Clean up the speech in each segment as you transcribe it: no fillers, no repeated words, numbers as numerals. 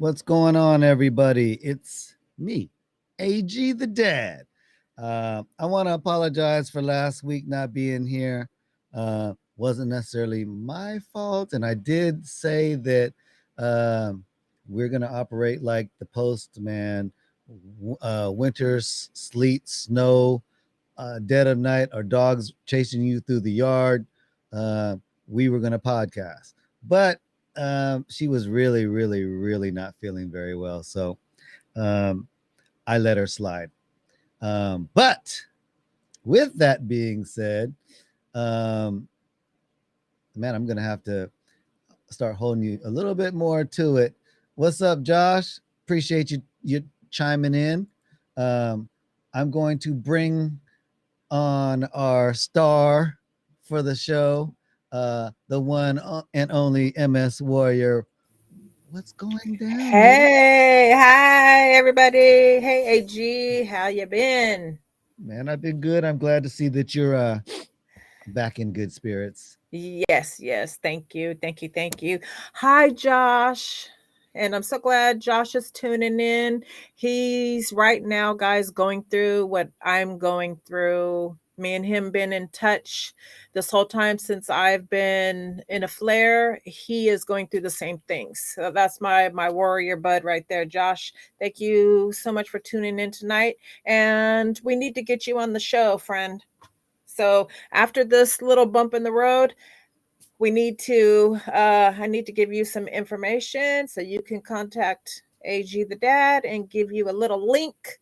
What's going on, everybody? It's me, AG the Dad. I want to apologize for last week not being here. Wasn't necessarily my fault, and I did say that um, we're going to operate like the postman. Winter, sleet, snow, dead of night, or dogs chasing you through the yard. Uh, we were going to podcast, but she was really, really, really not feeling very well. So um, I let her slide. But with that being said, um, man, I'm going to have to start holding you a little bit more to it. What's up, Josh? Appreciate you chiming in. Um, I'm going to bring on our star for the show, the one and only MS Warrior. What's going down, lady? Hey, hi everybody. Hey AG, how you been? Man, I've been good. I'm glad to see that you're back in good spirits. Yes. Thank you. Thank you. Hi Josh. And I'm so glad Josh is tuning in. He's right now, guys, going through what I'm going through. Me and him been in touch this whole time since I've been in a flare. He is going through the same things. So that's my warrior bud right there, Josh. Thank you so much for tuning in tonight. And we need to get you on the show, friend. So after this little bump in the road, we need to I need to give you some information so you can contact AG the dad and give you a little link.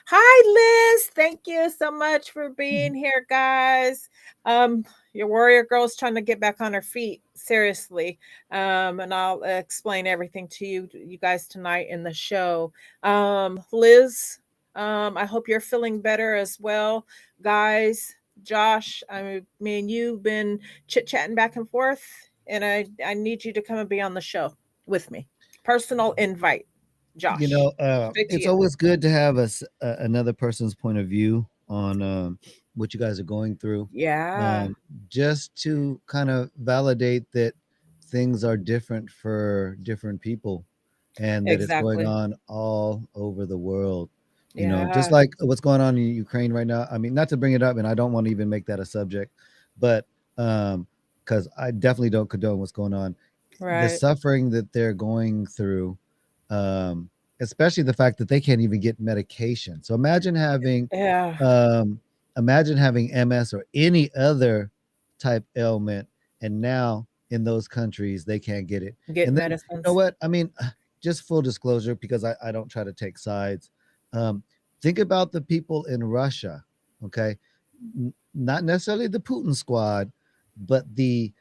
Hi Liz, thank you so much for being here, guys. Your warrior girl's trying to get back on her feet, seriously. And I'll explain everything to you guys tonight in the show. Liz, I hope you're feeling better as well, guys. Josh, I mean, you've been chit chatting back and forth, and I need you to come and be on the show with me. Personal invite, Josh. Straight to It's you. always good to have another person's point of view on what you guys are going through, Yeah, um, just to kind of validate that things are different for different people and that it's going exactly. on all over the world. Just Yeah, like what's going on in Ukraine right now. I mean, not to bring it up, and I don't want to even make that a subject, but because I definitely don't condone what's going on, the right. suffering that they're going through, um, especially the fact that they can't even get medication. So Yeah, um, imagine having MS or any other type ailment, and now in those countries they can't get it. get And then you know medicines. what? I mean, just full disclosure, because I don't try to take sides. Um, think about the people in Russia, okay? Not necessarily the Putin squad, but the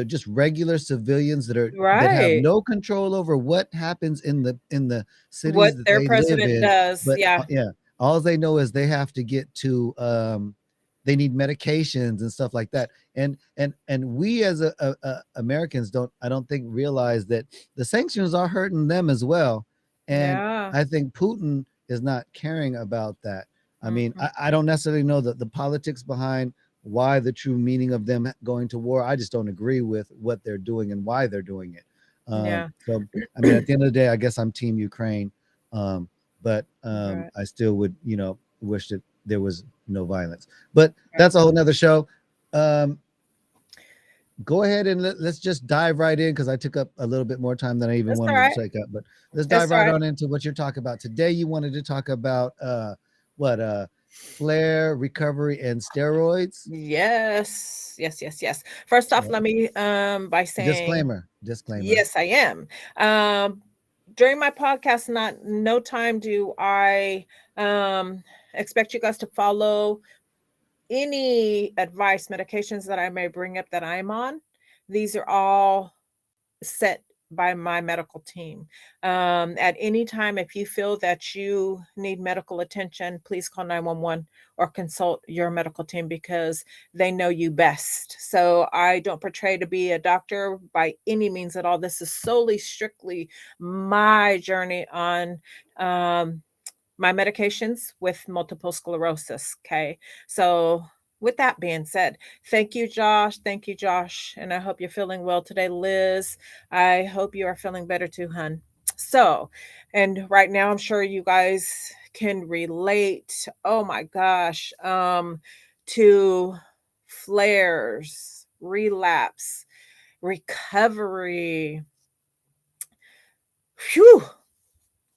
just regular civilians that have Right. no control over what happens in the What cities that their they live president in. does. But Yeah. yeah, all they know is they have to get to they need medications and stuff like that. And we as Americans don't think realize that the sanctions are hurting them as well. And Yeah. I think Putin is not caring about that. I mean, Mhm. I don't necessarily know the politics behind why the true meaning of them going to war. I just don't agree with what they're doing and why they're doing it. Yeah. So, I mean, at the end of the day, I guess I'm Team Ukraine, but Right. I still would, wish that there was no violence. But Right. that's a whole nother show. Um, Go ahead and let's just dive right in because I took up a little bit more time than I even That's all wanted right. to take up. But let's dive That's all right right. on into what you're talking about today. You wanted to talk about what flare recovery and steroids. Yes. First off, Well, let me by saying disclaimer. yes, I am. Um During my podcast, not no time do I um expect you guys to follow any advice, medications that I may bring up that I'm on. These are all set by my medical team. At any time, if you feel that you need medical attention, please call 911 or consult your medical team because they know you best. So I don't portray to be a doctor by any means at all. This is solely, strictly my journey on my medications with multiple sclerosis. Okay. So with that being said, thank you, Josh. Thank you, Josh. And I hope you're feeling well today, Liz. I hope you are feeling better too, hun. So, and right now, I'm sure you guys can relate. Oh my gosh, to flares, relapse, recovery. Phew.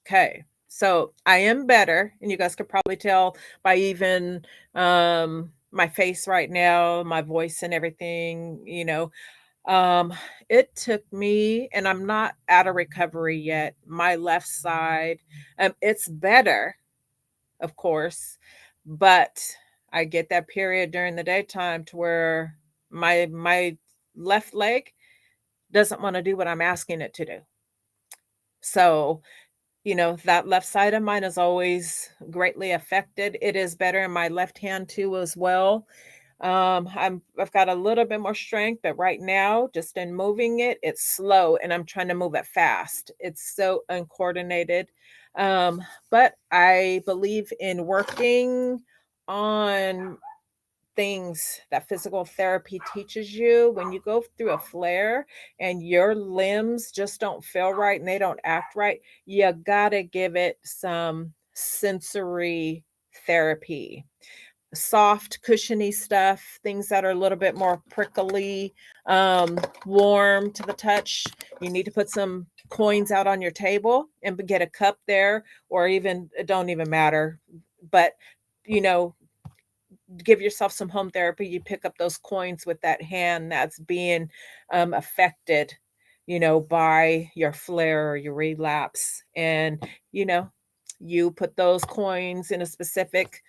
Okay. So I am better, and you guys could probably tell by even my face right now, my voice and everything. Um, it took me, and I'm not out of recovery yet. My left side, it's better, of course, but I get that period during the daytime to where my left leg doesn't want to do what I'm asking it to do. So that left side of mine is always greatly affected. It is better in my left hand too as well. I've got a little bit more strength, but right now, just in moving it, it's slow and I'm trying to move it fast. It's so uncoordinated. Um, but I believe in working on things that physical therapy teaches you when you go through a flare and your limbs just don't feel right and they don't act right. You gotta give it some sensory therapy, soft cushiony stuff, things that are a little bit more prickly, warm to the touch. You need to put some coins out on your table and get a cup there, or even, it don't even matter, but you know give yourself some home therapy. You pick up those coins with that hand that's being affected, by your flare or your relapse. And, you know, you put those coins in a specific,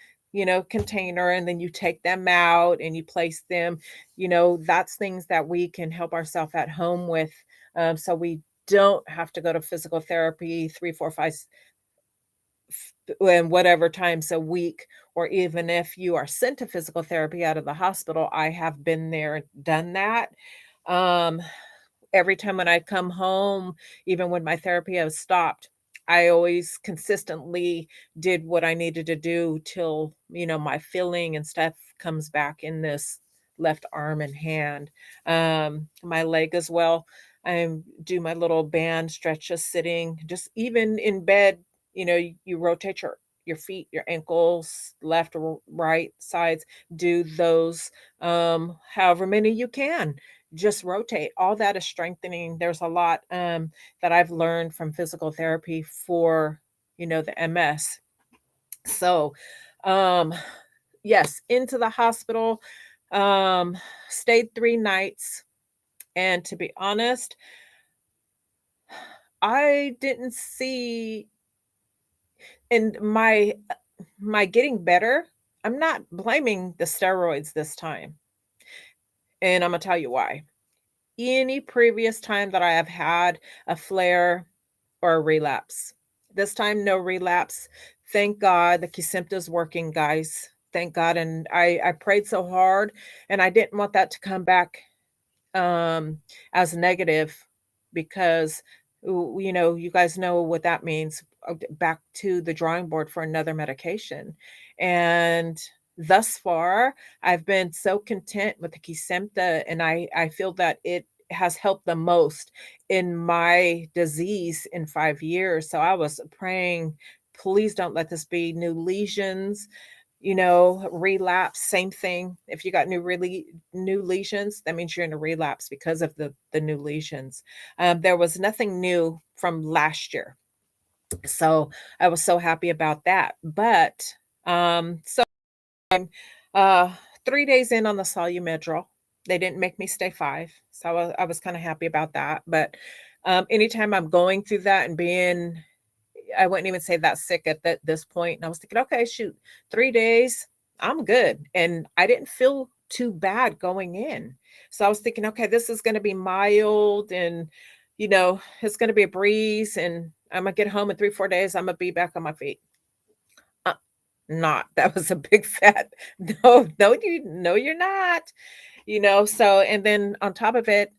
container, and then you take them out and you place them. That's things that we can help ourselves at home with. So we don't have to go to physical therapy 3, 4, 5, and whatever times a week, or even if you are sent to physical therapy out of the hospital. I have been there and done that. Um, every time when I come home, even when my therapy has stopped, I always consistently did what I needed to do till, my feeling and stuff comes back in this left arm and hand. My leg as well. I do my little band stretches sitting, just even in bed. You rotate your feet, your ankles, left or right sides. Do those, however many you can, just rotate. All that is strengthening. There's a lot that I've learned from physical therapy for, the MS. So, um, yes, into the hospital, um, stayed 3 nights. And to be honest, I didn't see in my getting better. I'm not blaming the steroids this time. And I'm gonna tell you why. Any previous time that I have had a flare or a relapse. This time, no relapse. Thank God the Kesimpta's working, guys. Thank God. And I prayed so hard, and I didn't want that to come back as negative, because you guys know what that means. Back to the drawing board for another medication. And thus far, I've been so content with the Kesimpta, and I feel that it has helped the most in my disease in 5 years. So I was praying, please don't let this be new lesions, relapse. Same thing. If you got new lesions, that means you're in a relapse because of the new lesions. There was nothing new from last year, so I was so happy about that. But so I'm uh 3 days in on the Solumedrol. They didn't make me stay 5, so I was kind of happy about that. But anytime I'm going through that and being, I wouldn't even say that sick at this point. And I was thinking, okay, shoot, 3 days, I'm good. And I didn't feel too bad going in. So I was thinking, okay, this is going to be mild, and, it's going to be a breeze, and I'm going to get home in 3, 4 days. I'm going to be back on my feet. Uh, Not. That was a big fat no, no, no, you're not. So, and then on top of it,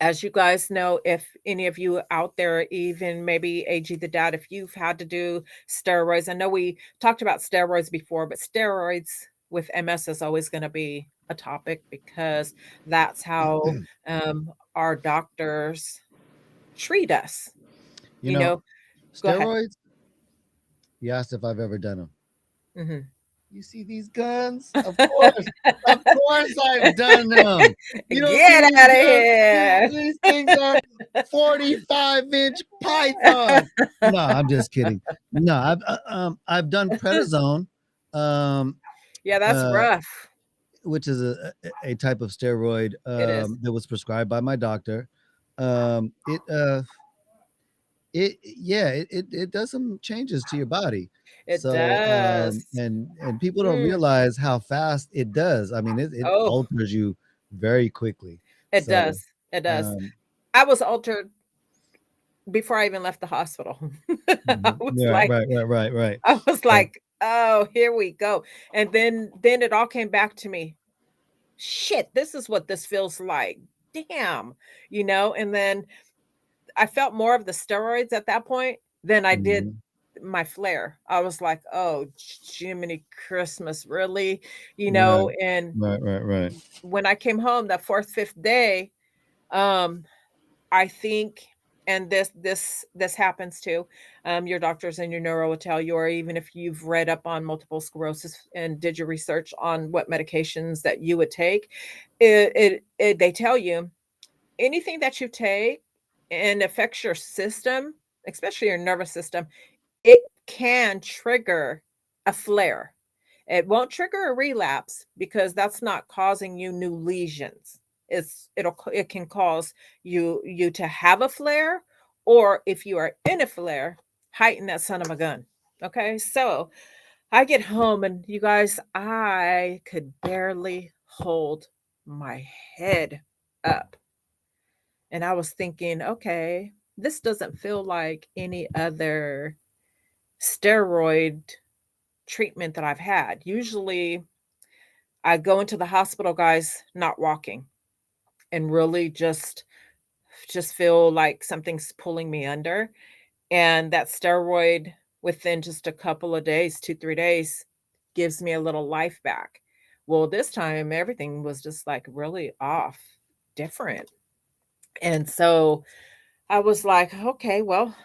as you guys know, if any of you out there, even maybe AG the dad, if you've had to do steroids, I know we talked about steroids before, but steroids with MS is always going to be a topic because that's how our doctors treat us. You You know, know, go ahead. steroids. You asked if I've ever done them. Hmm. You see these guns? Of course, I've done them. You don't see Get these out of guns? here. These things are 45-inch pythons. No, I'm just kidding. No, I've done prednisone, um, Yeah, that's uh, rough. which is a type of steroid It is. that was prescribed by my doctor. Um, it it does some changes to your body. It So does. and people don't Mm. realize how fast it does. I mean, it Oh, alters you very quickly. it So does. It does. um I was altered before I even left the hospital. I mhm. was Yeah, like, right. I was So like, oh, here we go. And then it all came back to me. Shit, this is what this feels like. Damn, and then I felt more of the steroids at that point than I did mhm. my flare. I was like, oh, Jiminy Christmas, really? Right, And right. when I came home that fourth, fifth day, um, I think, and this happens too. Your doctors and your neuro will tell you, or even if you've read up on multiple sclerosis and did your research on what medications that you would take, they tell you anything that you take and affects your system, especially your nervous system, it can trigger a flare. It won't trigger a relapse because that's not causing you new lesions. It can cause you to have a flare, or if you are in a flare, heighten that son of a gun. Okay, so I get home and you guys, I could barely hold my head up, and I was thinking, okay, this doesn't feel like any other steroid treatment that I've had. Usually I go into the hospital, guys, not walking, and really just feel like something's pulling me under. And that steroid within just a couple of days, 2, 3 days, gives me a little life back. Well, this time everything was just like really off, different. And so I was like, okay, well,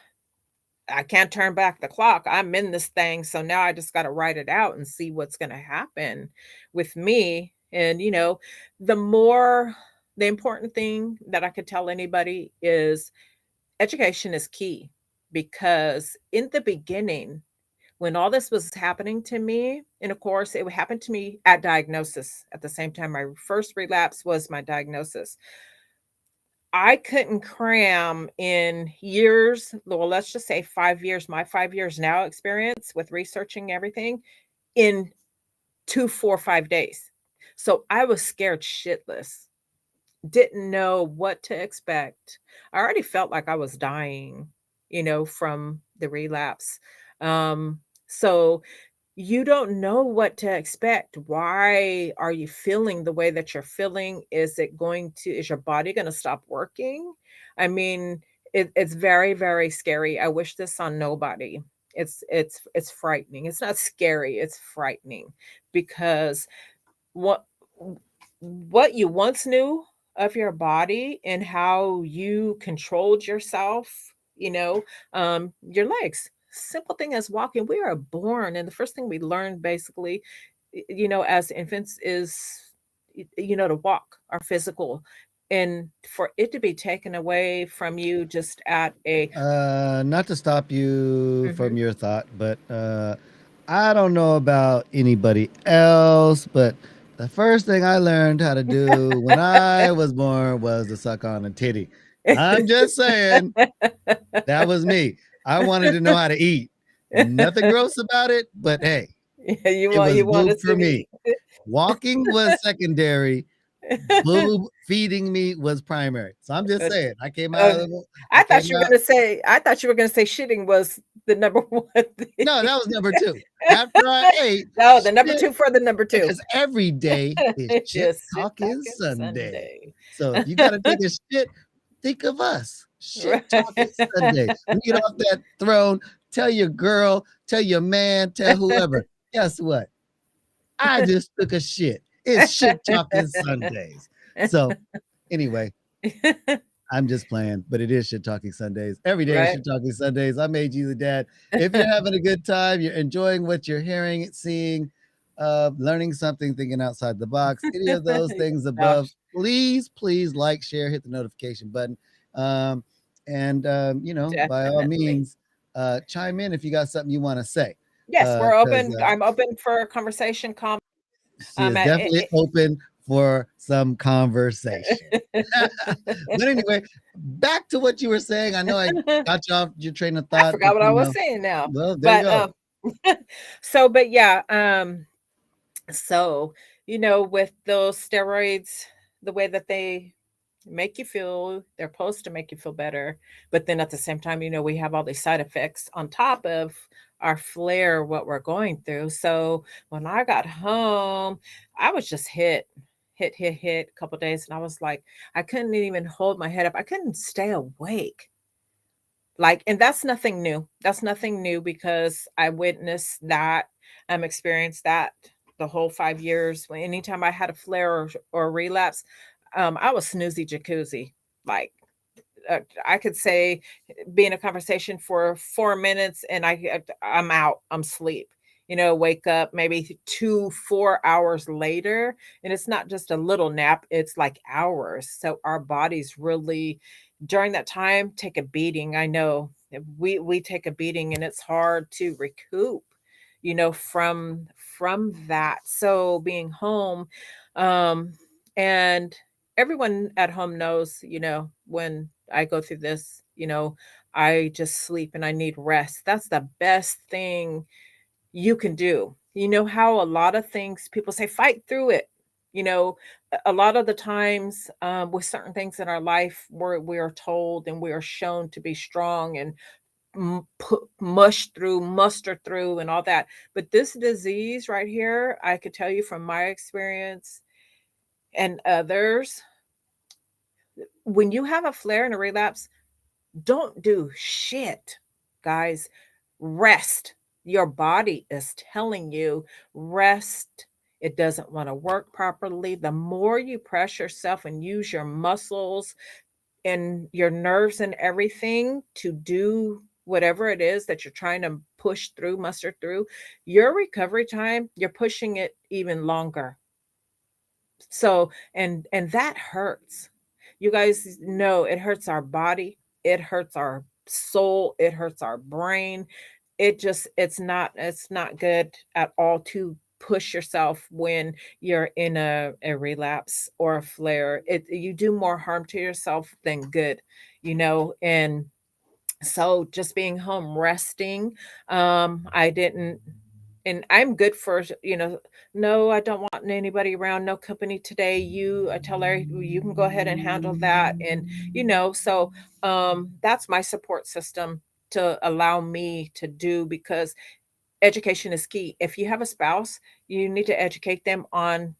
I can't turn back the clock. I'm in this thing. So now I just got to write it out and see what's going to happen with me. And, the important thing that I could tell anybody is education is key, because in the beginning, when all this was happening to me, and of course, it happened to me at diagnosis at the same time. My first relapse was my diagnosis. I couldn't cram in years, well, let's just say 5 years, my 5 years now experience with researching everything in 2, 4, 5 days. So I was scared shitless, didn't know what to expect. I already felt like I was dying, from the relapse. So you don't know what to expect. Why are you feeling the way that you're feeling? Is your body going to stop working? I mean, it's very, very scary. I wish this on nobody. It's frightening. It's not scary. It's frightening, because what what you once knew of your body and how you controlled yourself, your legs. Simple thing as walking. We are born, and the first thing we learn basically, as infants is, to walk, our physical. And for it to be taken away from you just at a Not to stop you Mhm. from your thought, but I don't know about anybody else, but the first thing I learned how to do when I was born was to suck on a titty. I'm just saying, that was me. I wanted to know how to eat. Nothing gross about it, but hey, Yeah, it was you want boob us for to me. be. Walking was secondary. Boob feeding me was primary. So I'm just saying, Uh, I came out. I thought you were gonna say shitting was the number 1 No, thing. that was number 2. After I ate, No, the number shit, 2 for the number 2. because every day is shit Yes, shit talking talking Sunday. Sunday. So if you gotta take a shit, think of us. Shit talking Right. Sunday. When you get off that throne, tell your girl, tell your man, tell whoever. Guess what? I just took a shit. It's shit talking Sundays. So anyway, I'm just playing, but it is shit talking Sundays. Every day is Right? shit talking Sundays. I'm AG the dad. If you're having a good time, you're enjoying what you're hearing, seeing, learning something, thinking outside the box, any of those things above, Gosh, please, please like, share, hit the notification button. Um, and, by all definitely. means, chime in if you got something you want to say. Yes, we're Because open. I'm open for conversation, comment. she is definitely open for some conversation. But anyway, back to what you were saying. I know I got you off your train of I thought, but forgot what I was saying now. well, there you But go. but yeah, so with those steroids, the way that they make you feel, they're supposed to make you feel better, but then at the same time, we have all these side effects on top of our flare, what we're going through. So when I got home, I was just hit a couple days, and I was like, I couldn't even hold my head up. I couldn't stay awake. Like, and that's nothing new. That's nothing new because I witnessed that, experienced that the whole 5 years. When anytime I had a flare or a relapse, I was snoozy jacuzzi. Like, I could say, be in a conversation for 4 minutes, and I'm out. I'm sleep. Wake up maybe 2 4 hours later, and it's not just a little nap. It's like hours. So our bodies really, during that time, take a beating. I know we take a beating, and it's hard to recoup. From that. So being home, um, and everyone at home knows, when I go through this, I just sleep and I need rest. That's the best thing you can do. You know how a lot of things people say, fight through it. You know, a lot of the times, with certain things in our life, we are told and we are shown to be strong and mush through, muster through, and all that. But this disease right here, I could tell you from my experience and others, when you have a flare and a relapse, don't do shit, guys. Rest. Your body is telling you rest. It doesn't want to work properly. The more you press yourself and use your muscles and your nerves and everything to do whatever it is that you're trying to push through, muster through, your recovery time, you're pushing it even longer. So, and that hurts. You guys know it hurts our body, it hurts our soul, it hurts our brain. It's not good at all to push yourself when you're in a relapse or a flare. You do more harm to yourself than good, and so just being home resting, I didn't, and I'm good for, no, I don't want anybody around, no company today. I tell Larry, you can go ahead and handle that. And, so that's my support system to allow me to do, because education is key. If you have a spouse, you need to educate them on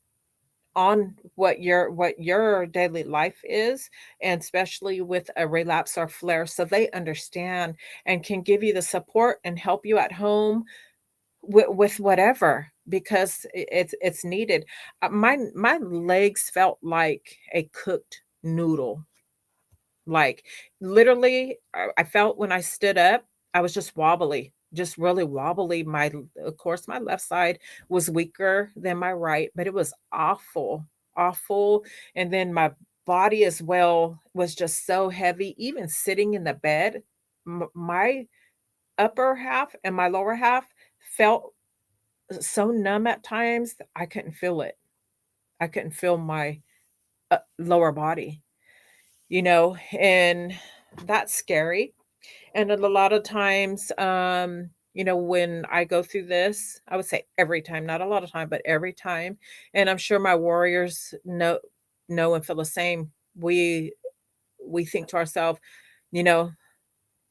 what your daily life is, and especially with a relapse or flare, so they understand and can give you the support and help you at home with whatever, because it's needed. My legs felt like a cooked noodle. Like, literally, I felt when I stood up, I was just wobbly, just really wobbly. Of course, my left side was weaker than my right, but it was awful, awful. And then my body as well was just so heavy. Even sitting in the bed, my upper half and my lower half felt so numb at times. I couldn't feel it. I couldn't feel my lower body, and that's scary. And a lot of times, when I go through this, I would say every time, not a lot of time, but every time. And I'm sure my warriors know and feel the same. We think to ourselves, you know,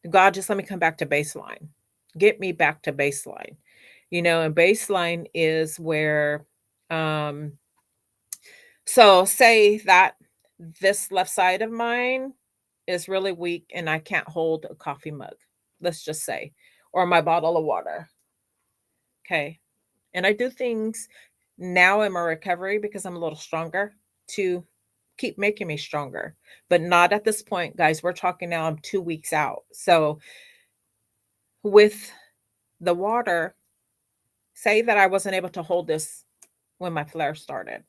God, just let me come back to baseline. Get me back to baseline. And baseline is where, um, so say that this left side of mine is really weak and I can't hold a coffee mug, let's just say, or my bottle of water. Okay. And I do things. Now I'm a recovery because I'm a little stronger to keep making me stronger, but not at this point, guys. We're talking now, I'm 2 weeks out. So with the water, say that I wasn't able to hold this when my flare started.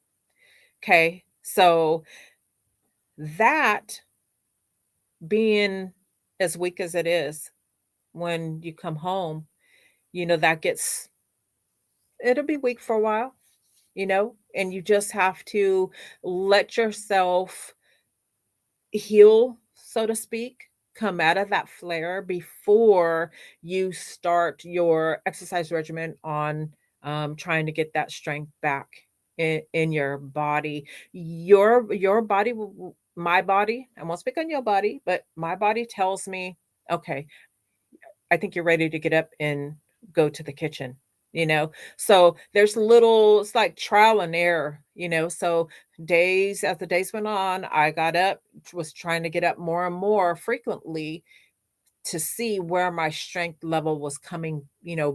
Okay. So that being as weak as it is, when you come home, that gets, it'll be weak for a while, and you just have to let yourself heal, so to speak, come out of that flare before you start your exercise regimen on trying to get that strength back in your body. Your body, my body, I won't speak on your body, but my body tells me, okay, I think you're ready to get up and go to the kitchen, you know? So there's little, it's like trial and error, So as the days went on, I got up, was trying to get up more and more frequently to see where my strength level was coming,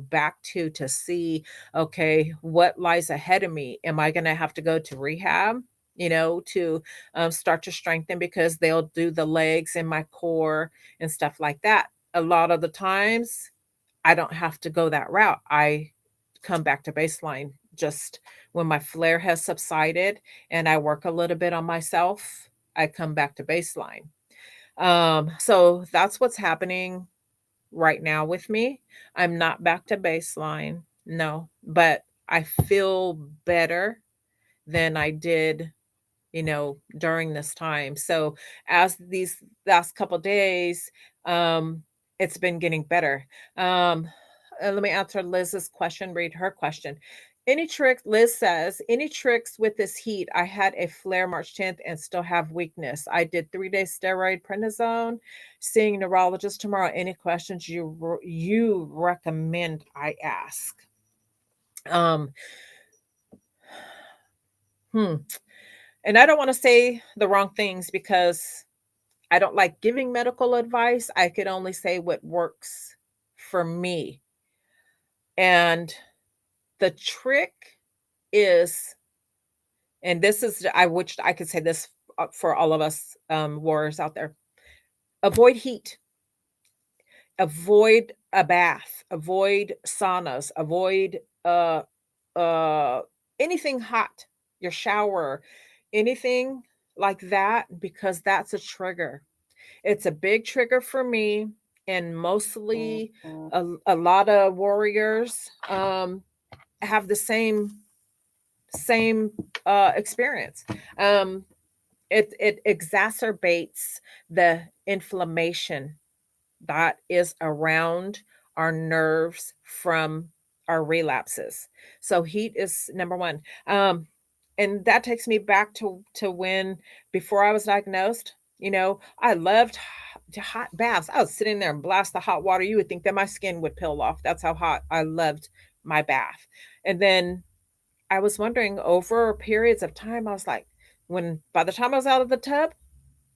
back to see, okay, what lies ahead of me? Am I going to have to go to rehab? To start to strengthen because they'll do the legs and my core and stuff like that. A lot of the times, I don't have to go that route. I come back to baseline just when my flare has subsided and I work a little bit on myself, I come back to baseline. So that's what's happening right now with me. I'm not back to baseline, no, but I feel better than I did, during this time. So as these last couple days, um, it's been getting better. Um, Let me answer Liz's question, read her question. Liz says, any tricks with this heat? I had a flare March 10th and still have weakness. I did 3 days steroid prednisone, seeing neurologist tomorrow. Any questions you recommend I ask? Um, hmm. And I don't want to say the wrong things because I don't like giving medical advice. I could only say what works for me. And the trick is, and this is, I wish I could say this for all of us warriors out there, avoid heat, avoid a bath, avoid saunas, avoid uh, anything hot, your shower, anything like that, because that's a trigger. It's a big trigger for me, and mostly a lot of warriors have the same experience. Um, it exacerbates the inflammation that is around our nerves from our relapses. So heat is number one. And that takes me back to when before I was diagnosed, I loved hot baths. I was sitting there and blast the hot water. You would think that my skin would peel off. That's how hot I loved my bath. And then I was wondering over periods of time, I was like, when by the time I was out of the tub,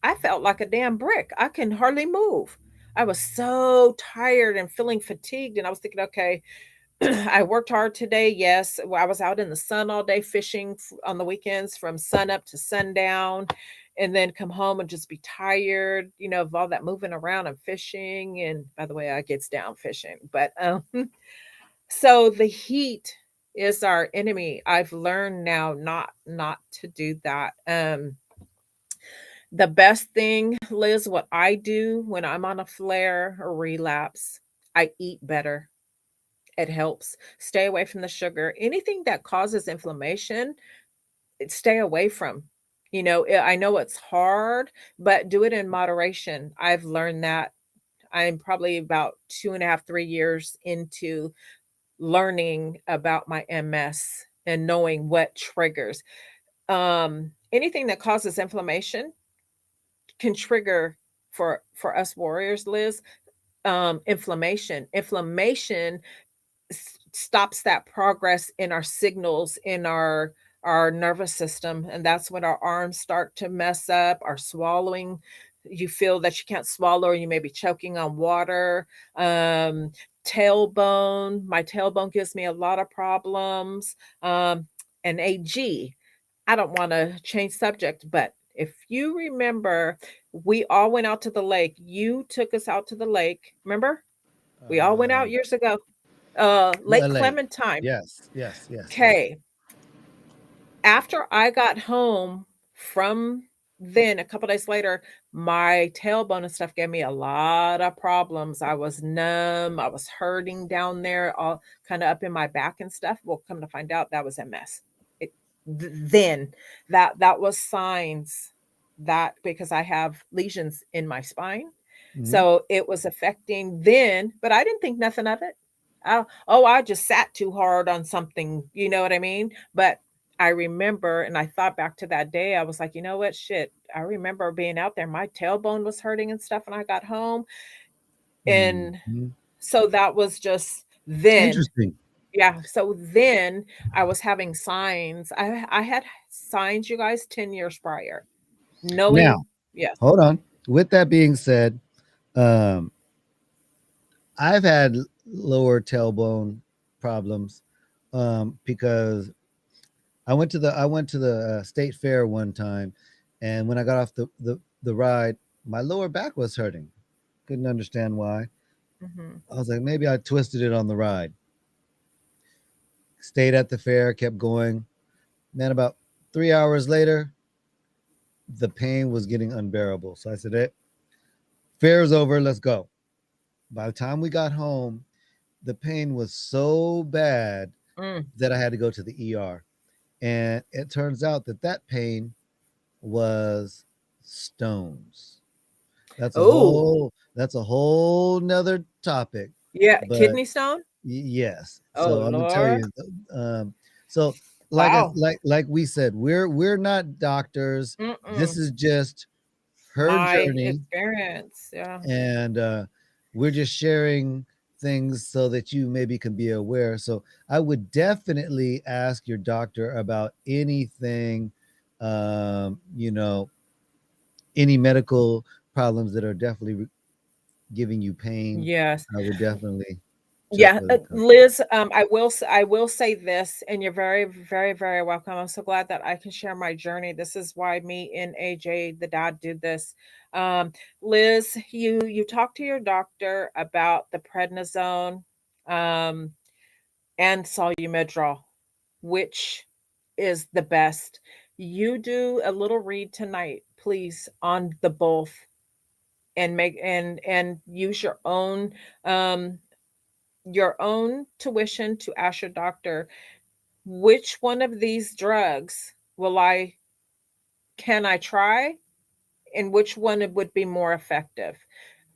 I felt like a damn brick. I can hardly move. I was so tired and feeling fatigued. And I was thinking, okay, I worked hard today. Yes. I was out in the sun all day fishing on the weekends from sun up to sundown, and then come home and just be tired, of all that moving around and fishing. And by the way, I gets down fishing, but, so the heat is our enemy. I've learned now not to do that. The best thing, Liz, what I do when I'm on a flare or relapse, I eat better. It helps. Stay away from the sugar. Anything that causes inflammation, stay away from. I know it's hard, but do it in moderation. I've learned that. I'm probably about 2.5, 3 years into learning about my MS and knowing what triggers. Anything that causes inflammation can trigger for us warriors, Liz, inflammation stops that progress in our signals in our nervous system, and that's when our arms start to mess up, our swallowing, you feel that you can't swallow or you may be choking on water. My tailbone gives me a lot of problems. and AG, I don't want to change subject, but if you remember, we all went out to the lake. You took us out to the lake. Remember? We all went out Um, years ago. a Lake lake. Clementine. Yes, yes, yes, yes. Okay. After I got home from then, a couple days later, my tailbone and stuff gave me a lot of problems. I was numb. I was hurting down there, all kind of up in my back and stuff. Well, come to find out, that was MS. It, then that was signs that because I have lesions in my spine, Mhm. so it was affecting then. But I didn't think nothing of it. I just sat too hard on something. You know what I mean? But I remember, and I thought back to that day, I was like, you know what? Shit. I remember being out there. My tailbone was hurting and stuff when I got home. And Mhm. so that was just then. Interesting. Yeah. So then I was having signs. I had signs, you guys, 10 years prior, knowing, Now, yes. hold on. With that being said, um, I've had lower tailbone problems because I went to the state fair one time, and when I got off the ride, my lower back was hurting. Couldn't understand why. Hmm. I was like, maybe I twisted it on the ride. Stayed at the fair, kept going. Then about 3 hours later, the pain was getting unbearable. So I said, "Hey, fair's over. Let's go." By the time we got home, the pain was so bad Mm. that I had to go to the ER. And it turns out that that pain was stones. Oh, That's a whole nother topic. yeah. But Kidney stone. yes, Oh, so I'm gonna tell Lord. you. Um, so Wow. like we said, we're not doctors. This Mm-mm. is just her My journey, experience. Yeah. and we're just sharing things so that you maybe can be aware. So I would definitely ask your doctor about anything, you know, any medical problems that are definitely giving you pain. Yes. I would definitely check Yeah, with a doctor. Liz, I will say this, and you're very, very, very welcome. I'm so glad that I can share my journey. This is why me and AJ, the dad, did this. Um, Liz, you talk to your doctor about the prednisone, um, and solumedrol, which is the best. You do a little read tonight, please, on the both, and make and use um your own tuition to ask your doctor, which one of these drugs will I can I try, and which one would be more effective.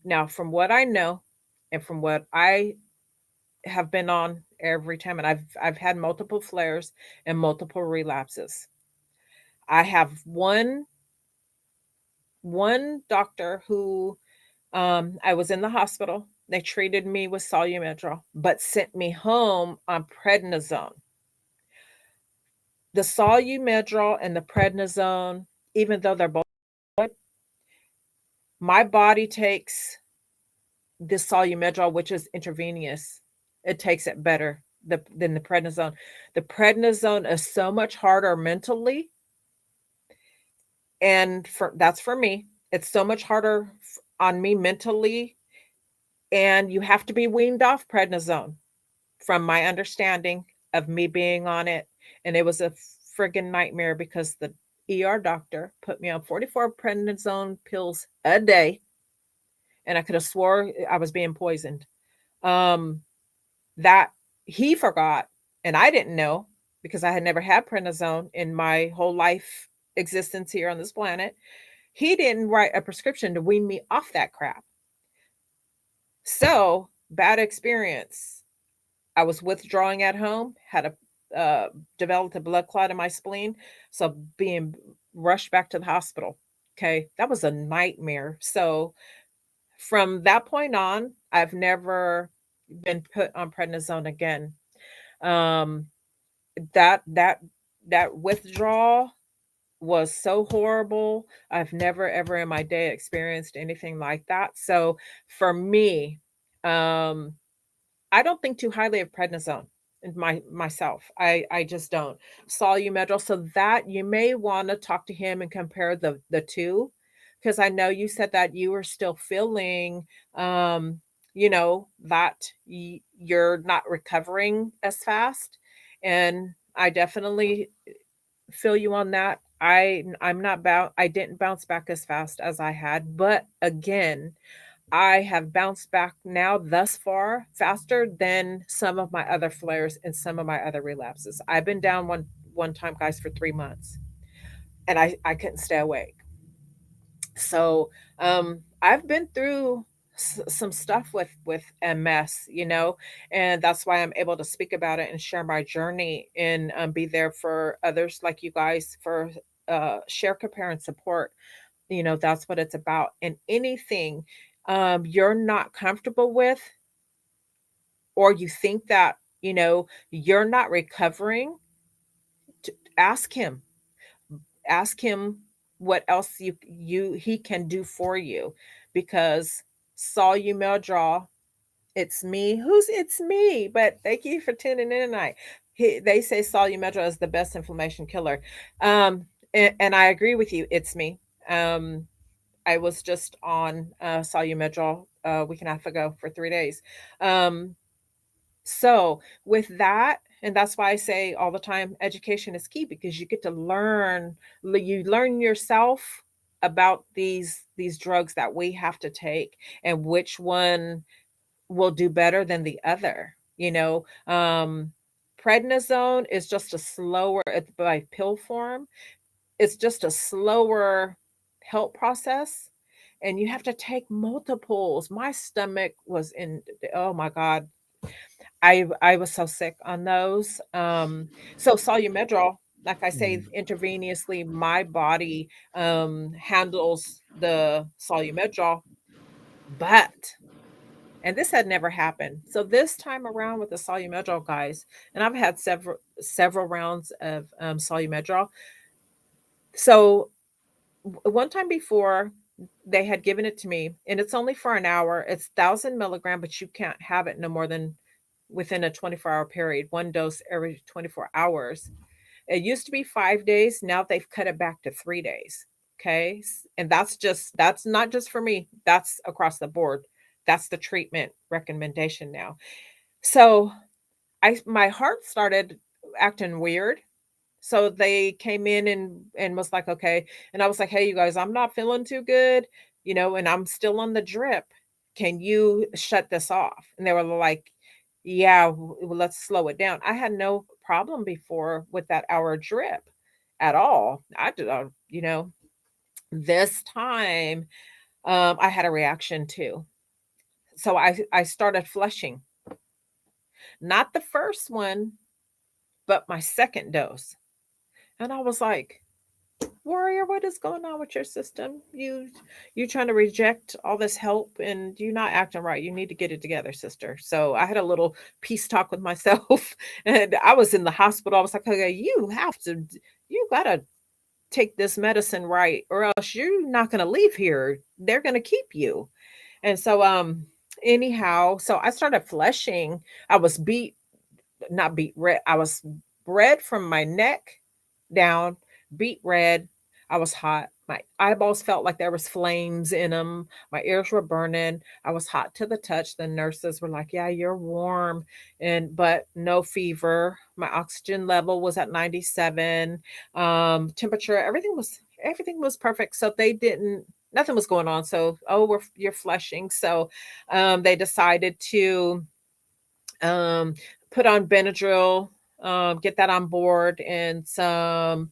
Now, from what I know and from what I have been on every time, and I've had multiple flares and multiple relapses. I have one doctor who, I was in the hospital. They treated me with solumedrol, but sent me home on prednisone. The solumedrol and the prednisone, even though they're both good, my body takes the solumedrol, which is intravenous. It takes it better than the prednisone. The prednisone is so much harder mentally, and that's for me. It's so much harder on me mentally, and you have to be weaned off prednisone, from my understanding of me being on it. And it was a friggin' nightmare because the ER doctor put me on 44 prednisone pills a day, and I could have swore I was being poisoned. Um, that he forgot, and I didn't know because I had never had prednisone in my whole life existence here on this planet. He didn't write a prescription to wean me off that crap. So, bad experience. I was withdrawing at home, had developed a blood clot in my spleen, so being rushed back to the hospital. Okay, that was a nightmare. So from that point on, I've never been put on prednisone again. Um, that that that withdrawal was so horrible. I've never ever in my day experienced anything like that. So for me, um, I don't think too highly of prednisone. myself. I just don't. Solumedrol, so that you may want to talk to him and compare the two, because I know you said that you were still feeling, um, that you're not recovering as fast, and I definitely feel you on that. I didn't bounce back as fast as I had, but again, I have bounced back now thus far faster than some of my other flares and some of my other relapses. I've been down one time, guys, for 3 months, and I couldn't stay awake. So I've been through some stuff with MS, and that's why I'm able to speak about it and share my journey and be there for others like you guys for share, compare, and support. That's what it's about. And anything you're not comfortable with, or you think that you're not recovering, to ask him. Ask him what else he can do for you, because saw you mail draw. It's me, but thank you for tuning in tonight. They say Solumetra is the best inflammation killer, um and I agree with you. It's me. um I was just on Solumetra a week and a half ago for 3 days. um so with that, and that's why I say all the time, education is key, because you get to you learn yourself about these drugs that we have to take, and which one will do better than the other. Prednisone is just a slower, it's by pill form. It's just a slower help process, and you have to take multiples. My stomach was in, oh my God, I was so sick on those. So Solumedrol, like I say, Mm. intravenously, my body handles the Solumedrol, but and this had never happened. So this time around with the Solumedrol, guys, and I've had several rounds of Solumedrol. So one time before, they had given it to me, and it's only for an hour. It's 1,000 milligram, but you can't have it no more than within a 24-hour period. One dose every 24 hours. It used to be 5 days. Now they've cut it back to 3 days. Okay. And that's not just for me, that's across the board. That's the treatment recommendation now. So my heart started acting weird. So they came in and was like, okay. And I was like, hey, you guys, I'm not feeling too good, and I'm still on the drip. Can you shut this off? And they were like, yeah, let's slow it down. I had no problem before with that hour drip at all. I did, this time I had a reaction too. So I started flushing, not the first one, but my second dose. And I was like, Warrior, what is going on with your system? You trying to reject all this help, and you're not acting right. You need to get it together, sister. So I had a little peace talk with myself, and I was in the hospital. I was like, okay, you gotta take this medicine right, or else you're not gonna leave here. They're gonna keep you. And so anyhow, so I started flushing. I was not beat red. I was red from my neck down, beet red. I was hot. My eyeballs felt like there was flames in them. My ears were burning. I was hot to the touch. The nurses were like, "Yeah, you're warm," and but no fever. My oxygen level was at 97. Temperature, everything was perfect. So they didn't. Nothing was going on. So, oh, you're flushing. So, they decided to um, put on Benadryl, get that on board, and some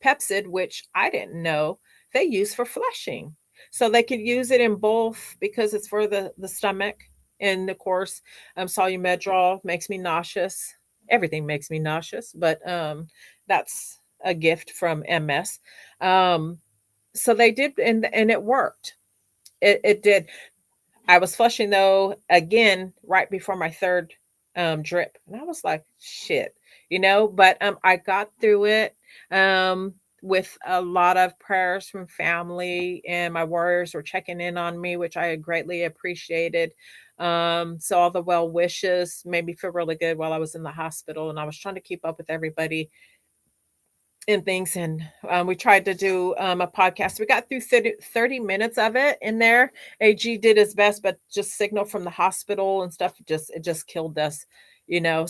Pepsid, which I didn't know they use for flushing. So they could use it in both because it's for the stomach. And of course, Solumedrol makes me nauseous. Everything makes me nauseous, but that's a gift from MS. Um, so they did, and it worked. It did. I was flushing though again right before my third drip. And I was like, shit, but I got through it um with a lot of prayers from family, and my warriors were checking in on me, which I greatly appreciated. So all the well wishes made me feel really good while I was in the hospital, and I was trying to keep up with everybody and things. And we tried to do a podcast. We got through 30 minutes of it in there. AG did his best, but just signal from the hospital and stuff, it just killed us, you know.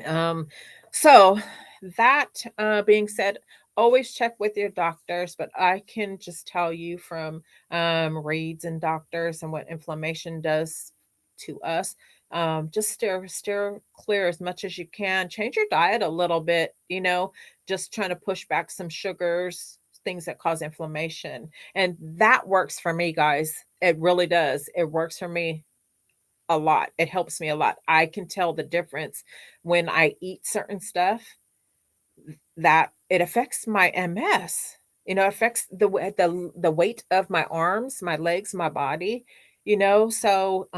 Um, so that being said, always check with your doctors, but I can just tell you from reads and doctors and what inflammation does to us. Just steer clear as much as you can. Change your diet a little bit, you know, just trying to push back some sugars, things that cause inflammation. And that works for me, guys. It really does. It works for me a lot. It helps me a lot. I can tell the difference when I eat certain stuff that it affects my MS. You know, affects the weight of my arms, my legs, my body, you know. So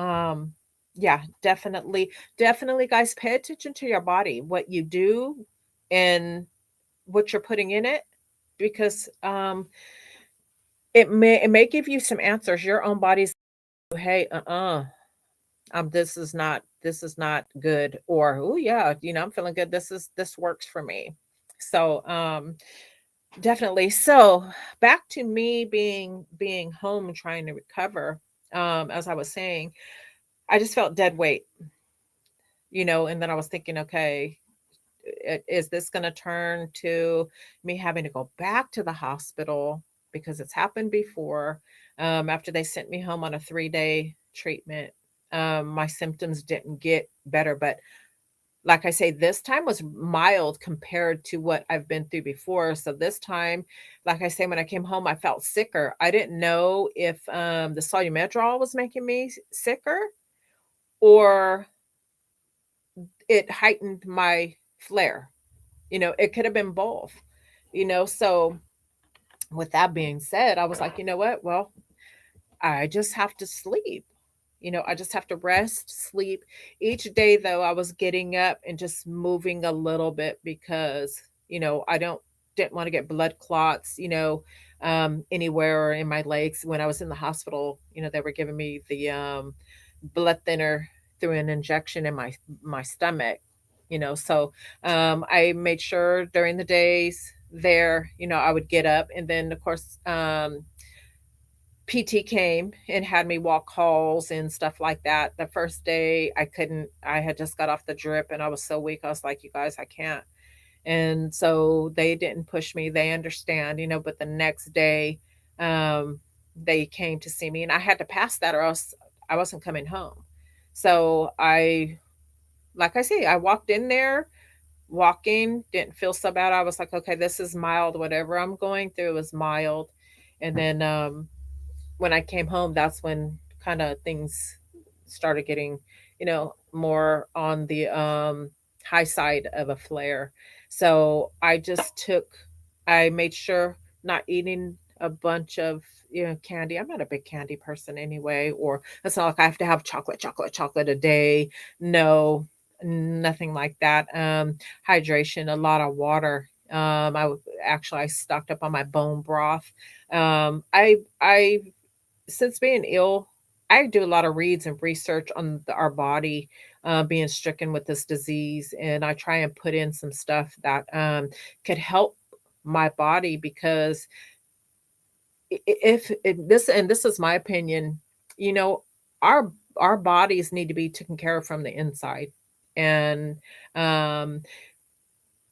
yeah, definitely guys, pay attention to your body, what you do and what you're putting in it, because it may give you some answers. Your own body's, hey, this is not good, or oh yeah, you know, I'm feeling good, this works for me. So definitely. So back to me being home and trying to recover. As I was saying, I just felt dead weight, you know. And then I was thinking, okay, is this going to turn to me having to go back to the hospital, because it's happened before. After they sent me home on a 3-day treatment, my symptoms didn't get better, but like I say, this time was mild compared to what I've been through before. So this time, like I say, when I came home, I felt sicker. I didn't know if the solumedrol was making me sicker, or it heightened my flare. You know, it could have been both, you know. So with that being said, I was like, you know what? Well, I just have to sleep. You know, I just have to rest, sleep. Each day, though, I was getting up and just moving a little bit, because, you know, didn't want to get blood clots, you know, anywhere or in my legs. When I was in the hospital, you know, they were giving me the blood thinner through an injection in my stomach, you know. So I made sure during the days there, you know, I would get up, and then of course PT came and had me walk halls and stuff like that. The first day I couldn't. I had just got off the drip and I was so weak. I was like, you guys, I can't. And so they didn't push me. They understand, you know. But the next day, um, they came to see me, and I had to pass that, or else I wasn't coming home. So like I say, I walked in there, walking, didn't feel so bad. I was like, okay, this is mild. Whatever I'm going through is mild. And then when I came home, that's when kind of things started getting, you know, more on the high side of a flare. So I made sure not eating a bunch of, you know, candy. I'm not a big candy person anyway, or it's not like I have to have chocolate a day. No, nothing like that. Hydration, a lot of water. Actually, I stocked up on my bone broth. I since being ill, I do a lot of reads and research on our body being stricken with this disease, and I try and put in some stuff that could help my body, because if this, and this is my opinion, you know, our our bodies need to be taken care of from the inside, and um,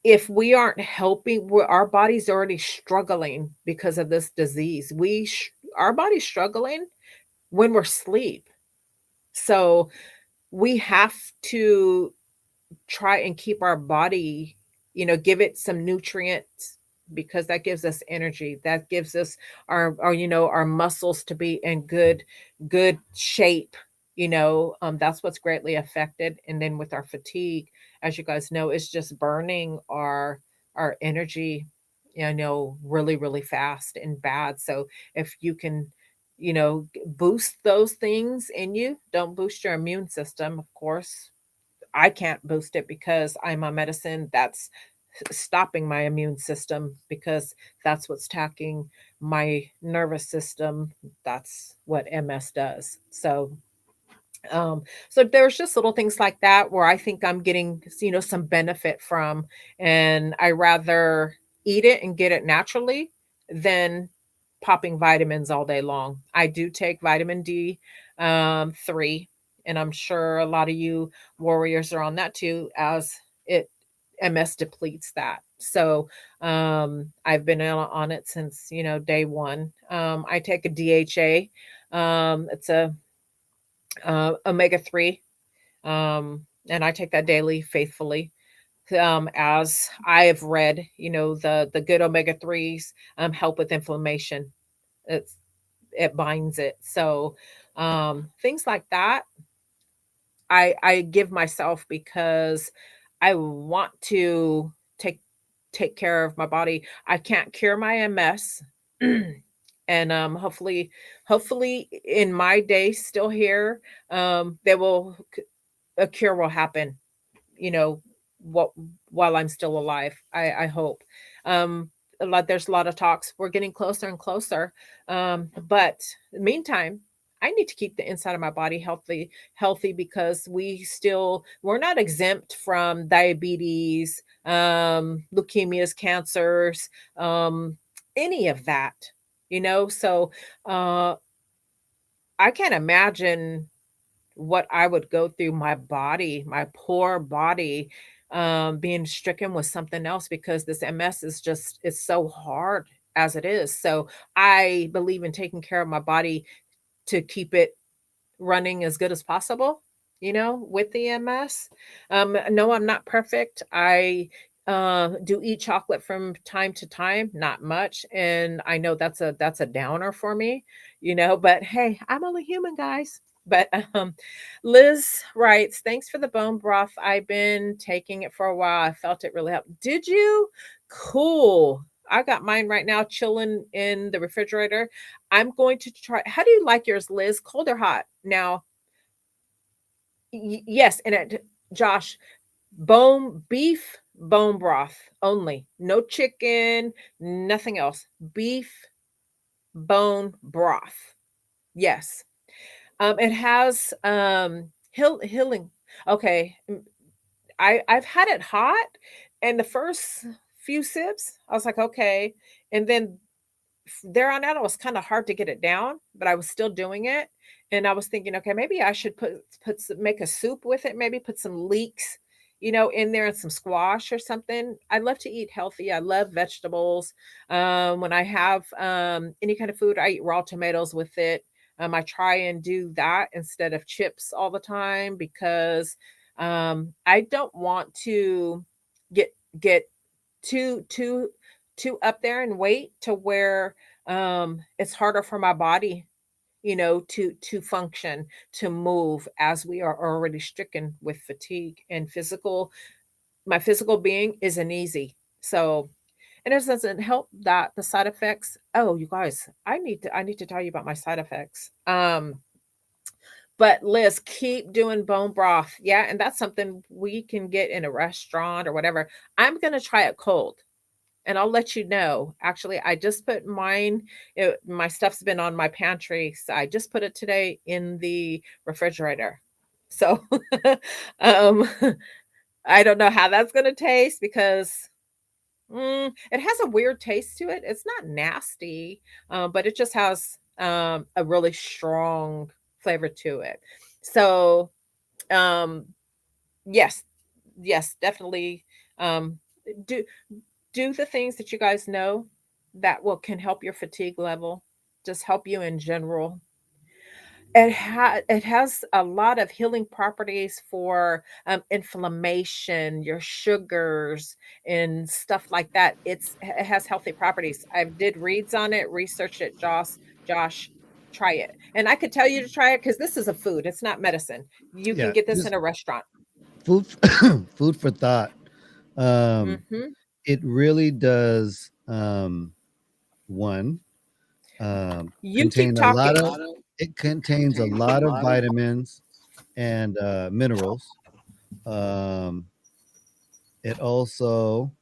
if we aren't helping, our body's already struggling because of this disease. Our body's struggling when we're asleep. So we have to try and keep our body, you know, give it some nutrients, because that gives us energy. That gives us our you know, our muscles to be in good shape. You know, that's what's greatly affected. And then with our fatigue, as you guys know, it's just burning our energy, you know, really fast and bad. So if you can, you know, boost those things in you, don't boost your immune system, of course. I can't boost it because I'm on medicine that's stopping my immune system, because that's what's attacking my nervous system. That's what MS does. So So there's just little things like that where I think I'm getting, some benefit from, and I rather eat it and get it naturally than popping vitamins all day long. I do take vitamin D 3, and I'm sure a lot of you warriors are on that too, as it MS depletes that. So I've been on it since day one. I take a DHA. It's a omega 3, and I take that daily faithfully. As I have read, the good omega 3s help with inflammation. It's it binds it. So things like that I give myself because I want to take take care of my body. I can't cure my MS. And hopefully in my day still here, there will a cure will happen, you know, what while I'm still alive. I hope. There's a lot of talks. We're getting closer and closer. But meantime, I need to keep the inside of my body healthy because we're not exempt from diabetes, leukemias, cancers, any of that. So uh, I can't imagine what I would go through my body, my poor body, being stricken with something else because this MS is just it's so hard as it is. So I believe in taking care of my body to keep it running as good as possible, with the MS. No, I'm not perfect. I do eat chocolate from time to time, not much, and I know that's a downer for me, but hey, I'm only human, guys. But Liz writes, "Thanks for the bone broth. I've been taking it for a while. I felt it really helped. Did you? Cool. I got mine right now chilling in the refrigerator. I'm going to try. How do you like yours, Liz? Cold or hot? Now, yes, and Josh, beef bone broth only. No chicken, nothing else. Beef bone broth. Yes. It has healing. Okay. I've had it hot, and the first few sips, I was like, okay. And then there on out, it was kind of hard to get it down, but I was still doing it. And I was thinking, okay, maybe I should make a soup with it, maybe put some leeks, in there and some squash or something. I love to eat healthy. I love vegetables. When I have any kind of food, I eat raw tomatoes with it. I try and do that instead of chips all the time because I don't want to get get too up there and weight to where it's harder for my body to function, to move, as we are already stricken with fatigue and my physical being isn't easy. So, and it doesn't help that the side effects. Oh, you guys, I need to tell you about my side effects. But Liz, keep doing bone broth. Yeah, and that's something we can get in a restaurant or whatever. I'm gonna try it cold, and I'll let you know. Actually, I just put my stuff's been on my pantry. So I just put it today in the refrigerator. So um I don't know how that's going to taste because it has a weird taste to it. It's not nasty, but it just has a really strong flavor to it. So um yes, yes, definitely um do do the things that you guys know that will can help your fatigue level, just help you in general. It has a lot of healing properties for inflammation, your sugars, and stuff like that. It has healthy properties. I did reads on it, researched it. Josh, try it, and I could tell you to try it because this is a food. It's not medicine. You can Yeah, get this in just a restaurant. food food for thought. Um, Hmm. it really does one You keep contain a lot talking. of it contains a lot of vitamins and minerals. Um, it also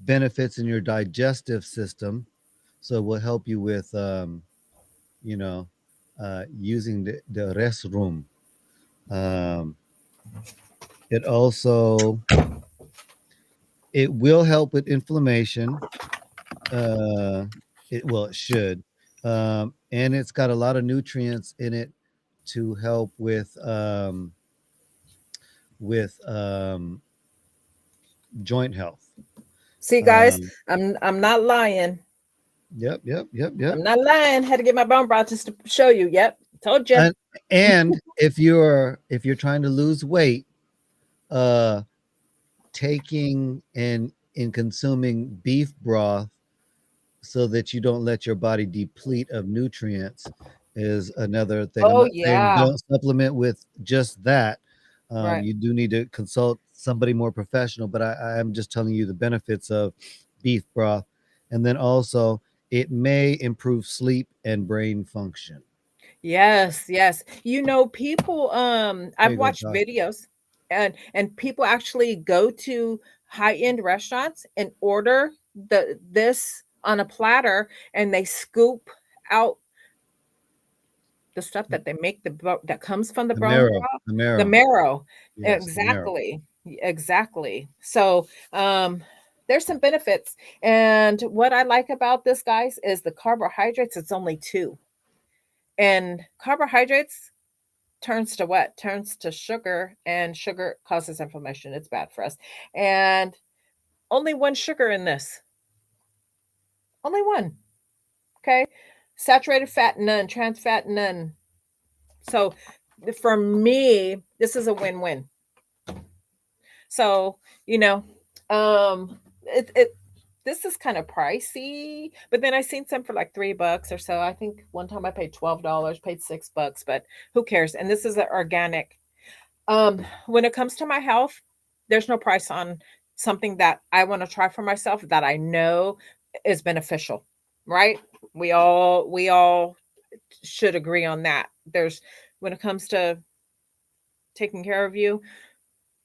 benefits in your digestive system, so it will help you with you know using the restroom. Um, it also it will help with inflammation. Uh, it should, and it's got a lot of nutrients in it to help with joint health. See, guys, Um, I'm not lying. yep, yep, yep, yep. I'm not lying. Had to get my bone broth just to show you. Yep, told you. And and if you're trying to lose weight, uh, taking and consuming beef broth so that you don't let your body deplete of nutrients is another thing. I'm Oh not saying yeah, don't supplement with just that. right. You do need to consult somebody more professional, but I'm just telling you the benefits of beef broth. And then also, it may improve sleep and brain function. Yes, yes. People There I've you go, watched Josh. videos and people actually go to high-end restaurants and order this on a platter and they scoop out the stuff that they make that comes from the The bone marrow, broth, the the marrow. marrow. Yes, the marrow. Exactly. Exactly. So, there's some benefits. And what I like about this, guys, is the carbohydrates, it's only two. And carbohydrates turns to what? Turns to sugar, and sugar causes inflammation. It's bad for us. And only one sugar in this. Only one. Okay. Saturated fat, none. Trans fat, none. So for me, this is a win-win. So, you know, it this is kind of pricey, but then I seen some for like $3 or so. I think one time I paid $12, paid $6, but who cares? And this is an organic. When it comes to my health, there's no price on something that I want to try for myself that I know is beneficial, right? We all should agree on that. There's when it comes to taking care of you,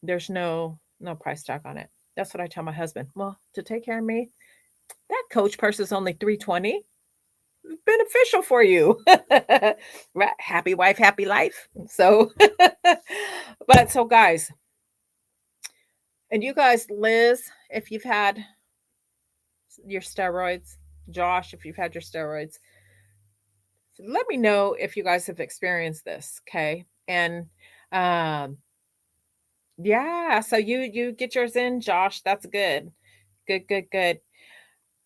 there's no price tag on it. That's what I tell my husband. Well, to take care of me, that Coach purse is only 320. Beneficial for you. Right? Happy wife, happy life. So but so guys, and you guys, Liz, if you've had your steroids, Josh, if you've had your steroids, let me know if you guys have experienced this, okay? And um yeah, so you get yours in, Josh. That's good. Good, good, good.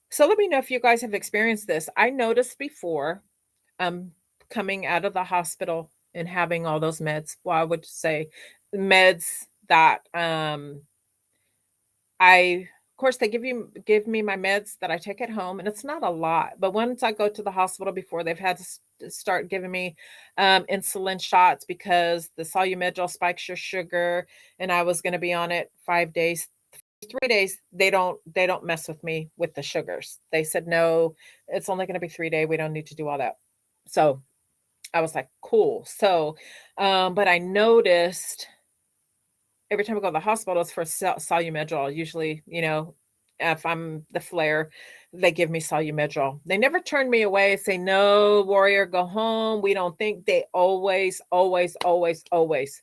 So let me know if you guys have experienced this. I noticed before um coming out of the hospital and having all those meds. Well, I would say meds that I of course they give me my meds that I take at home, and it's not a lot. But once I go to the hospital before they've had to start giving me insulin shots because the Solumedrol spikes your sugar, and I was going to be on it 5 days. 3 days they don't mess with me with the sugars. They said no, it's only going to be 3 days. We don't need to do all that. So I was like, cool. So, but I noticed every time I go to the hospital, it's for Solumedrol. Usually, if I'm the flare, they give me Solumedrol. They never turn me away, say, no, warrior, go home. We don't think. They always, always, always, always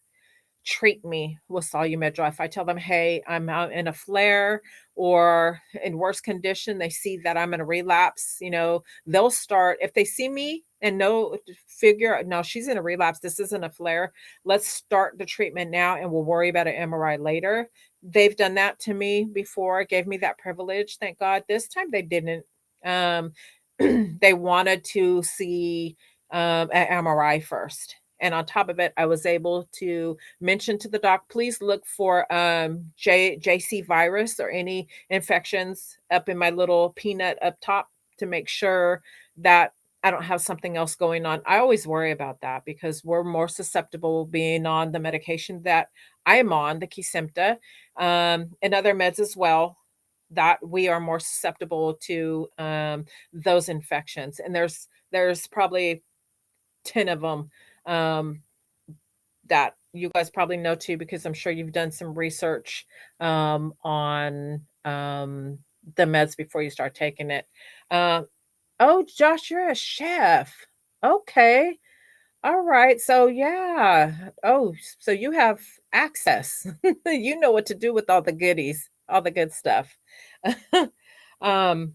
treat me with Solumedrol. If I tell them, hey, I'm out in a flare or in worse condition, they see that I'm in a relapse, they'll start, if they see me and know, figure, no, she's in a relapse. This isn't a flare. Let's start the treatment now and we'll worry about an MRI later. They've done that to me before, gave me that privilege. Thank God. This time they didn't. Um, they wanted to see an MRI first. And on top of it, I was able to mention to the doc, please look for JC virus or any infections up in my little peanut up top to make sure that I don't have something else going on. I always worry about that because we're more susceptible being on the medication that I am on, the Kesimpta, and other meds as well, that we are more susceptible to those infections. And there's probably 10 of them um, that you guys probably know too, because I'm sure you've done some research on the meds before you start taking it. Uh, oh, Josh, you're a chef. Okay. All right. So yeah. Oh, so you have access. You know what to do with all the goodies, all the good stuff. um,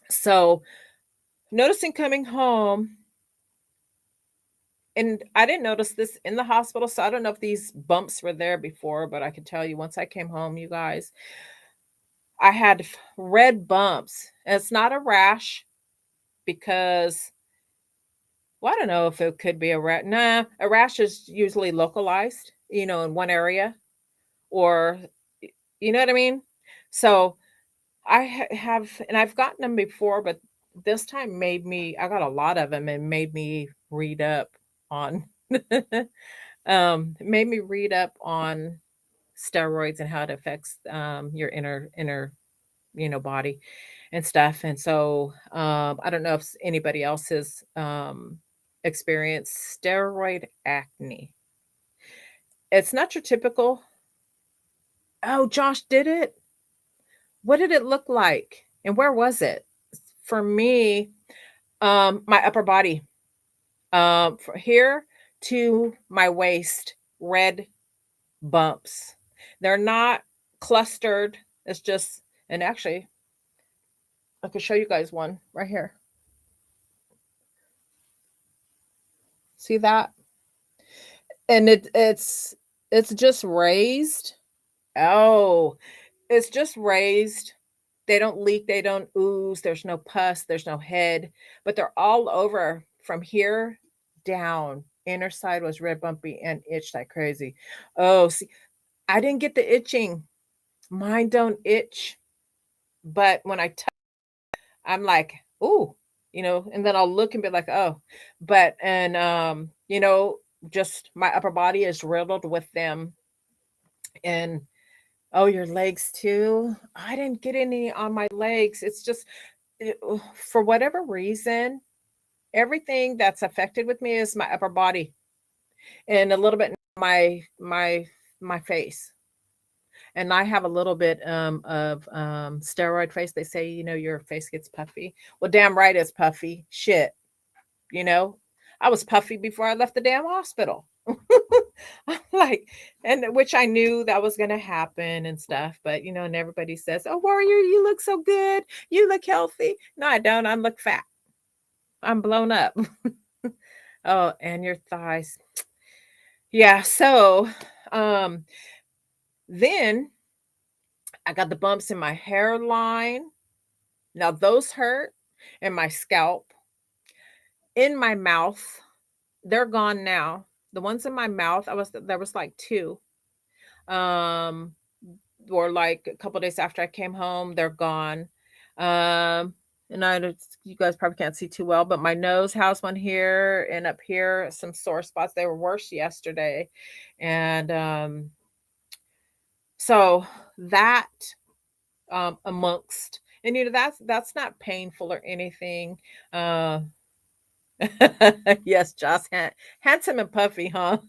so noticing coming home, and I didn't notice this in the hospital, so I don't know if these bumps were there before, but I can tell you once I came home, you guys, I had red bumps. And it's not a rash because, well, I don't know if it could be a rash. Nah, a rash is usually localized, in one area, or you know what I mean? So have, and I've gotten them before, but this time I got a lot of them and made me read up on, made me read up on steroids and how it affects your inner body and stuff. And so I don't know if anybody else has experienced steroid acne. It's not your typical, oh, Josh did it. What did it look like? And where was it? For me, my upper body, from here to my waist, red bumps. They're not clustered. It's just, and actually, I can show you guys one right here. See that? And it's just raised. Oh, it's just raised. They don't leak, they don't ooze, there's no pus, there's no head, but they're all over from here down. Inner side was red bumpy and itched like crazy. Oh, see, I didn't get the itching. Mine don't itch, but when I'm like, ooh, and then I'll look and be like, oh, but and just my upper body is riddled with them. And oh, your legs too. I didn't get any on my legs. It's just for whatever reason, everything that's affected with me is my upper body and a little bit my face. And I have a little bit of steroid face. They say, your face gets puffy. Well, damn right it's puffy. Shit, you know. I was puffy before I left the damn hospital. I'm like, and which I knew that was gonna happen and stuff, but and everybody says, "Oh, Warrior, you look so good. You look healthy." No, I don't. I look fat. I'm blown up. Oh, and your thighs. Yeah. So, um, then I got the bumps in my hairline. Now those hurt, and my scalp, in my mouth. They're gone now. The ones in my mouth, there was like two. Um, or like a couple days after I came home, they're gone. And you guys probably can't see too well, but my nose has one here and up here, some sore spots. They were worse yesterday, and so that amongst, and that's not painful or anything. Uh, yes, Josh, handsome and puffy, huh?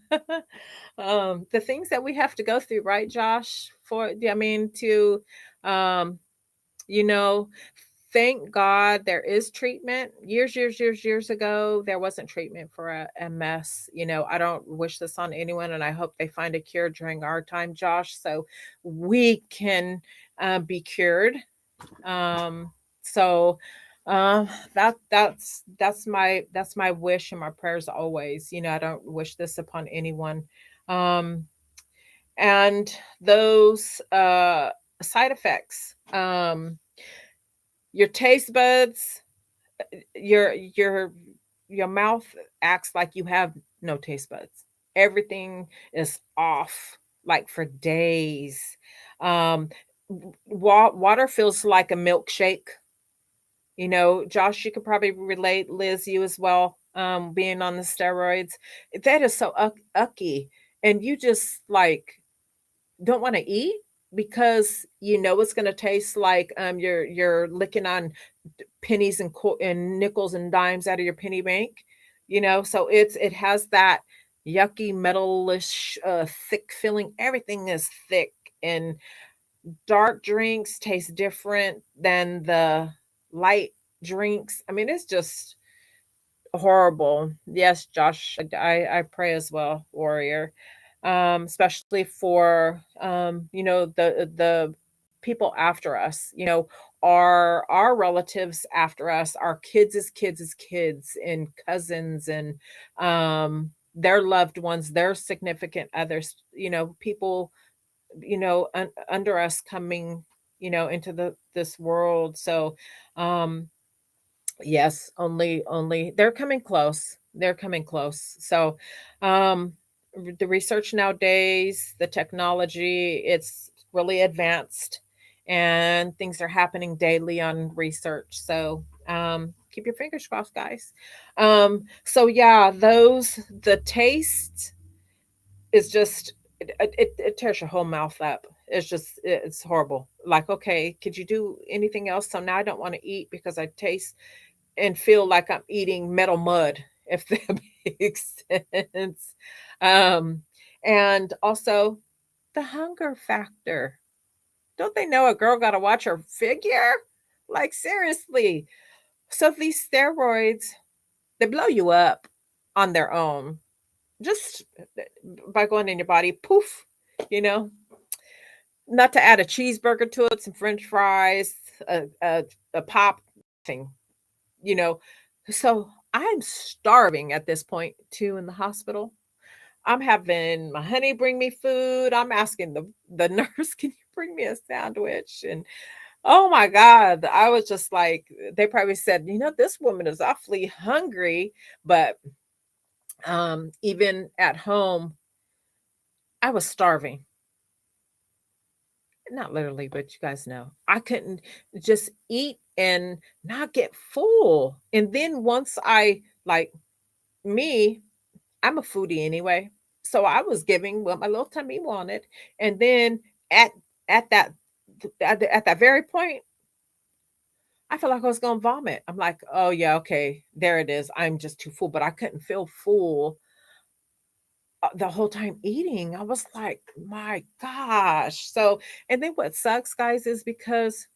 The things that we have to go through, right, Josh? I mean, to, um, you know, thank God there is treatment. Years ago, there wasn't treatment for a MS. I don't wish this on anyone, and I hope they find a cure during our time, Josh, so we can be cured. Um, so that's my wish and my prayers always. I don't wish this upon anyone. Um, and those side effects, your taste buds, your your your mouth acts like you have no taste buds. Everything is off, like for days. Um, water feels like a milkshake. Josh, you could probably relate, Liz, you as well, being on the steroids. That is so ucky. And you just like don't want to eat because it's going to taste like you're licking on pennies and nickels and dimes out of your penny bank. So it has that yucky metalish thick feeling. Everything is thick, and dark drinks taste different than the light drinks. I mean, it's just horrible. Yes, Josh, I pray as well, warrior. Especially for the people after us, our relatives after us, our kids' and cousins and their loved ones, their significant others, people, under us coming, into this world. So um yes, only they're coming close. They're coming close. So, the research nowadays, the technology, it's really advanced, and things are happening daily on research. So, keep your fingers crossed, guys. So yeah, the taste is just it tears your whole mouth up. It's horrible. Like, okay, could you do anything else? So now I don't want to eat because I taste and feel like I'm eating metal mud, if that makes sense. Um, and also the hunger factor. Don't they know a girl got to watch her figure? Like, seriously. So these steroids, they blow you up on their own, just by going in your body, poof, you know, not to add a cheeseburger to it, some french fries, a pop, thing, you know. So I'm starving at this point too in the hospital. I'm having my honey bring me food. I'm asking the nurse, can you bring me a sandwich? And oh my God, I was just like, they probably said, this woman is awfully hungry. But even at home, I was starving. Not literally, but you guys know. I couldn't just eat and not get full. And then once I like me, I'm a foodie anyway. So I was giving what my little tummy wanted. And then at at that at that very point, I felt like I was gonna vomit. I'm like, oh yeah, okay, there it is. I'm just too full, but I couldn't feel full the whole time eating. I was like, my gosh. So, and then what sucks, guys, is because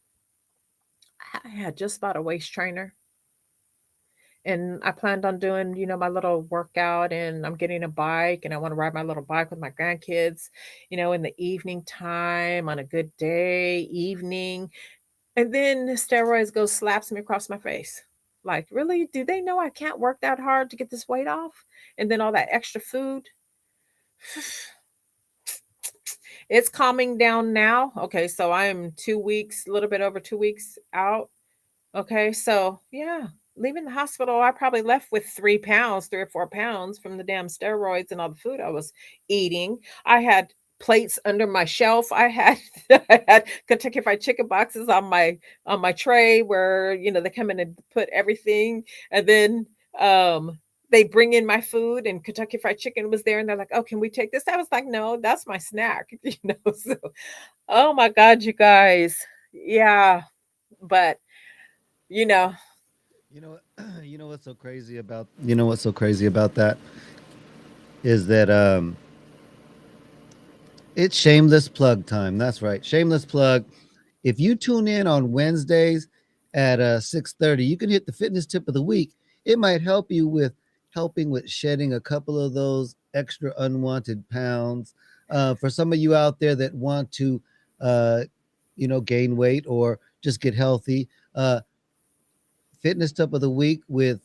I had just bought a waist trainer and I planned on doing, my little workout, and I'm getting a bike and I want to ride my little bike with my grandkids, in the evening time on a good day, evening. And then the steroids go slaps me across my face. Like, really? Do they know I can't work that hard to get this weight off? And then all that extra food. It's calming down now. Okay, so I'm 2 weeks, a little bit over 2 weeks out. Okay, so yeah, leaving the hospital, I probably left with 3 pounds, 3 or 4 pounds from the damn steroids and all the food I was eating. I had plates under my shelf. I had I had Kentucky Fried Chicken boxes on my tray where they come in and put everything, and then they bring in my food and Kentucky Fried Chicken was there, and they're like, "Oh, can we take this?" I was like, "No, that's my snack." So, oh my God, you guys, yeah, but you know. You know, you know what's so crazy about that is that it's shameless plug time. That's right, shameless plug. If you tune in on Wednesdays at 6:30, you can hit the fitness tip of the week. It might help you with helping with shedding a couple of those extra unwanted pounds. For some of you out there that want to, uh, gain weight or just get healthy, fitness tip of the week with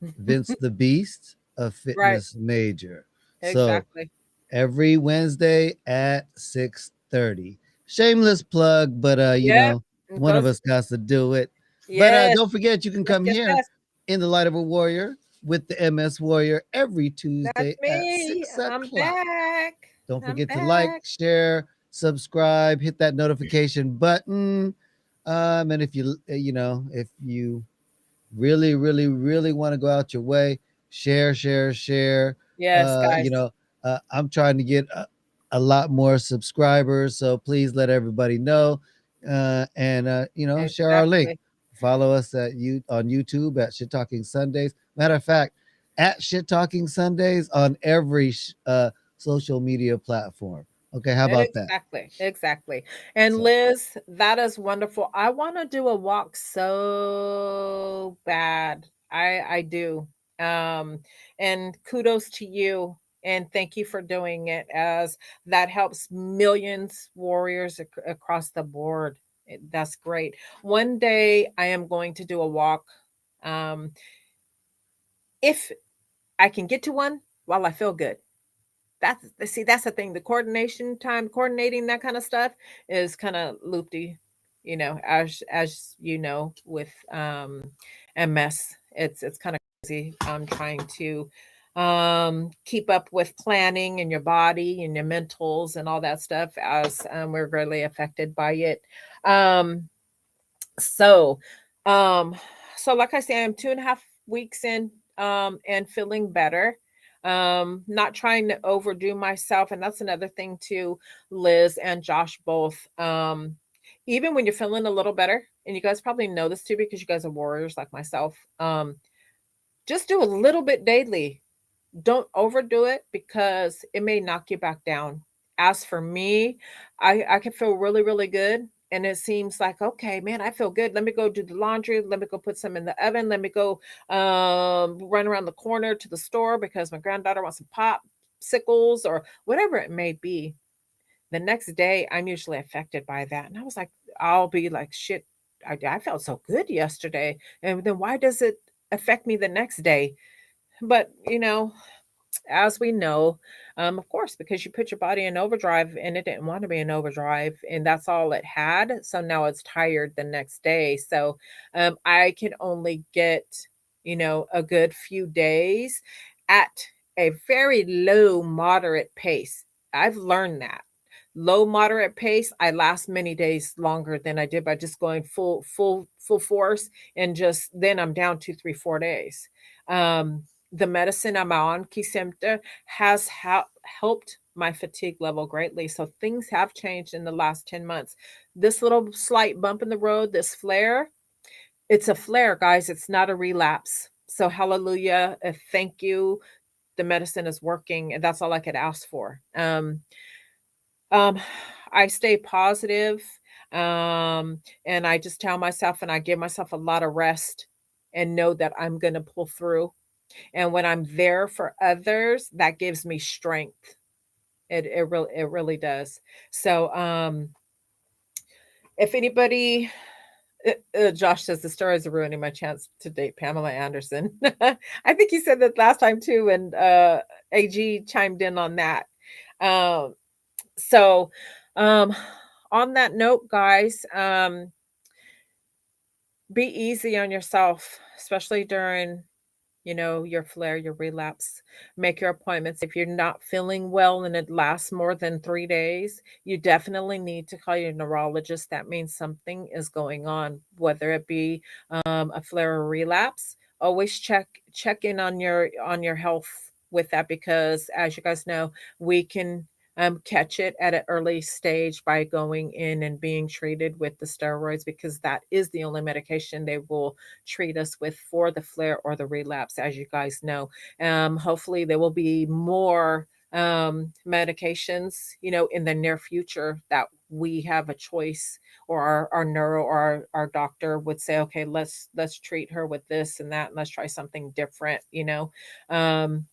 Vince the Beast, a Right, fitness major. So exactly. every Wednesday at 6:30. Shameless plug, but Yep, it one of goes. us got to do it. But Yes, don't forget you can yes, come yes, here yes. in the light of a warrior with the MS Warrior every That's Tuesday at me. six I'm o'clock. back. Don't I'm forget to like, back. share, subscribe, hit that notification button. And if if you really, really, really want to go out your way, share, share, share. Yes, guys. I'm trying to get a lot more subscribers, so please let everybody know, and share our link. Exactly. Follow us at you on YouTube at Shit Talking Sundays. Matter of fact, at Shit Talking Sundays on every social media platform. Okay, how about that? Exactly, exactly. And So Liz, that is wonderful. I want to do a walk so bad. I do. Um, and kudos to you. And thank you for doing it, as that helps millions warriors across the board. That's great. One day I am going to do a walk. Um, if I can get to one while I feel good. That's the thing. The coordination time, coordinating that kind of stuff is kind of loopy, as you know, with MS. It's kind of crazy. Trying to keep up with planning and your body and your mentals and all that stuff, as we're really affected by it. Um, so, um, so like I say, I'm 2.5 weeks in, and feeling better. Not trying to overdo myself, and that's another thing too, Liz and Josh both. Even when you're feeling a little better, and you guys probably know this too because you guys are warriors like myself. Just do a little bit daily. Don't overdo it because it may knock you back down. As for me, I can feel really, really good. And it seems like, okay, man, I feel good. Let me go do the laundry. Let me go put some in the oven. Let me go run around the corner to the store because my granddaughter wants some popsicles or whatever it may be. The next day, I'm usually affected by that. And I was like, I'll be like, shit, I felt so good yesterday. And then why does it affect me the next day? But, as we know, of course, because you put your body in overdrive and it didn't want to be in overdrive, and that's all it had. So now it's tired the next day. So I can only get, a good few days at a very low, moderate pace. I've learned that. Low, moderate pace, I last many days longer than I did by just going full force, and just then I'm down 2, 3, 4 days. Um, the medicine I'm on, Kisemta, has helped my fatigue level greatly. So things have changed in the last 10 months. This little slight bump in the road, this flare, it's a flare, guys. It's not a relapse. So hallelujah. Thank you. The medicine is working. And that's all I could ask for. Um, I stay positive, and I just tell myself and I give myself a lot of rest and know that I'm going to pull through. And when I'm there for others, that gives me strength. It really does. So if anybody, Josh says the stories are ruining my chance to date Pamela Anderson. I think he said that last time too, and AG chimed in on that. Um, so um, on that note, guys, be easy on yourself, especially during your flare, your relapse. Make your appointments. If you're not feeling well and it lasts more than 3 days, you definitely need to call your neurologist. That means something is going on, whether it be a flare or relapse. Always check in on your health with that, because as you guys know, we can catch it at an early stage by going in and being treated with the steroids, because that is the only medication they will treat us with for the flare or the relapse, as you guys know. Hopefully, there will be more medications, in the near future, that we have a choice, or our neuro or our doctor would say, okay, let's treat her with this and that, and let's try something different. Um,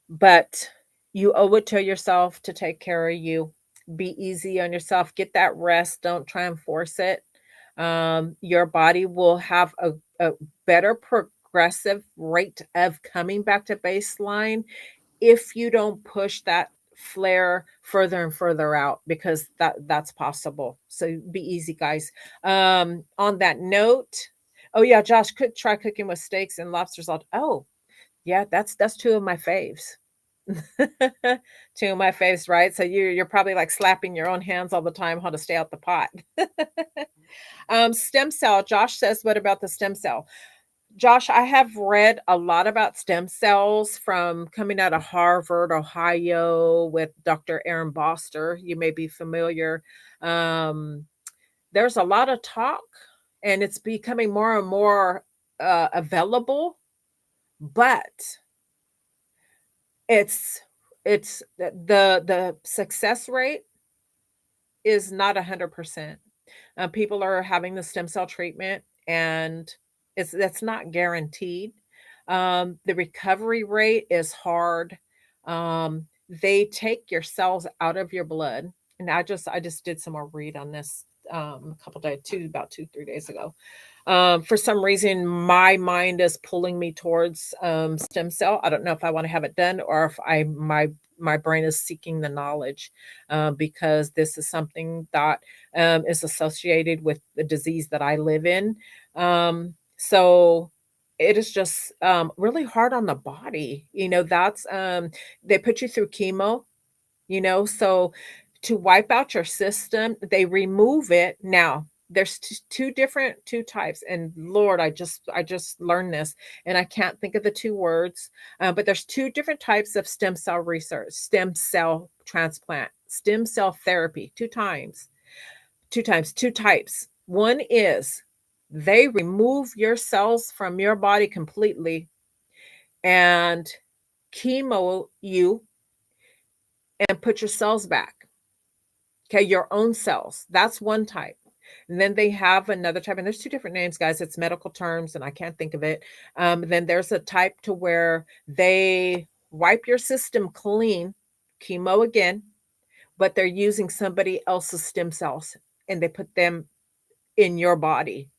but you owe it to yourself to take care of you. Be easy on yourself. Get that rest. Don't try and force it. Your body will have a better progressive rate of coming back to baseline if you don't push that flare further and further out, because that's possible. So be easy, guys. On that note, oh yeah, Josh, could try cooking with steaks and lobster salt. Oh yeah, that's two of my faves. Two of my faves, right? So you're probably like slapping your own hands all the time how to stay out the pot. Stem cell. Josh says, what about the stem cell? Josh, I have read a lot about stem cells from coming out of Harvard, Ohio, with Dr. Aaron Boster. You may be familiar. Um, there's a lot of talk, and it's becoming more and more available, but it's it's the success rate is not 100%. People are having the stem cell treatment, and it's that's not guaranteed. The recovery rate is hard. Um, they take your cells out of your blood, and I just did some more read on this a couple days, about 2 3 days ago. For some reason, my mind is pulling me towards stem cell. I don't know if I want to have it done or if my brain is seeking the knowledge, because this is something that is associated with the disease that I live in. So it is just really hard on the body. That's they put you through chemo, so to wipe out your system, they remove it. Now there's two types, and Lord, I just learned this, and I can't think of the two words, but there's two different types of stem cell research, stem cell transplant, stem cell therapy. Two types. One is they remove your cells from your body completely and chemo you and put your cells back. Okay, your own cells. That's one type. And then they have another type, and there's two different names, guys. It's medical terms, and I can't think of it. Then there's a type to where they wipe your system clean, chemo again, but they're using somebody else's stem cells and they put them in your body.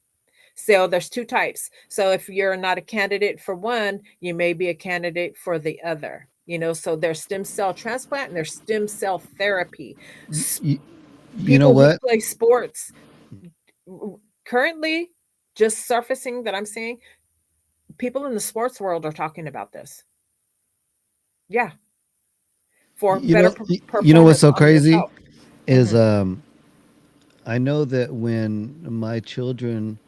So there's two types. So if you're not a candidate for one, you may be a candidate for the other. So there's stem cell transplant and there's stem cell therapy. You, you know People who what? play sports currently, just surfacing that I'm seeing, people in the sports world are talking about this. Yeah, for You better know, you know what's performance so on crazy yourself. is Hmm. I know that when my children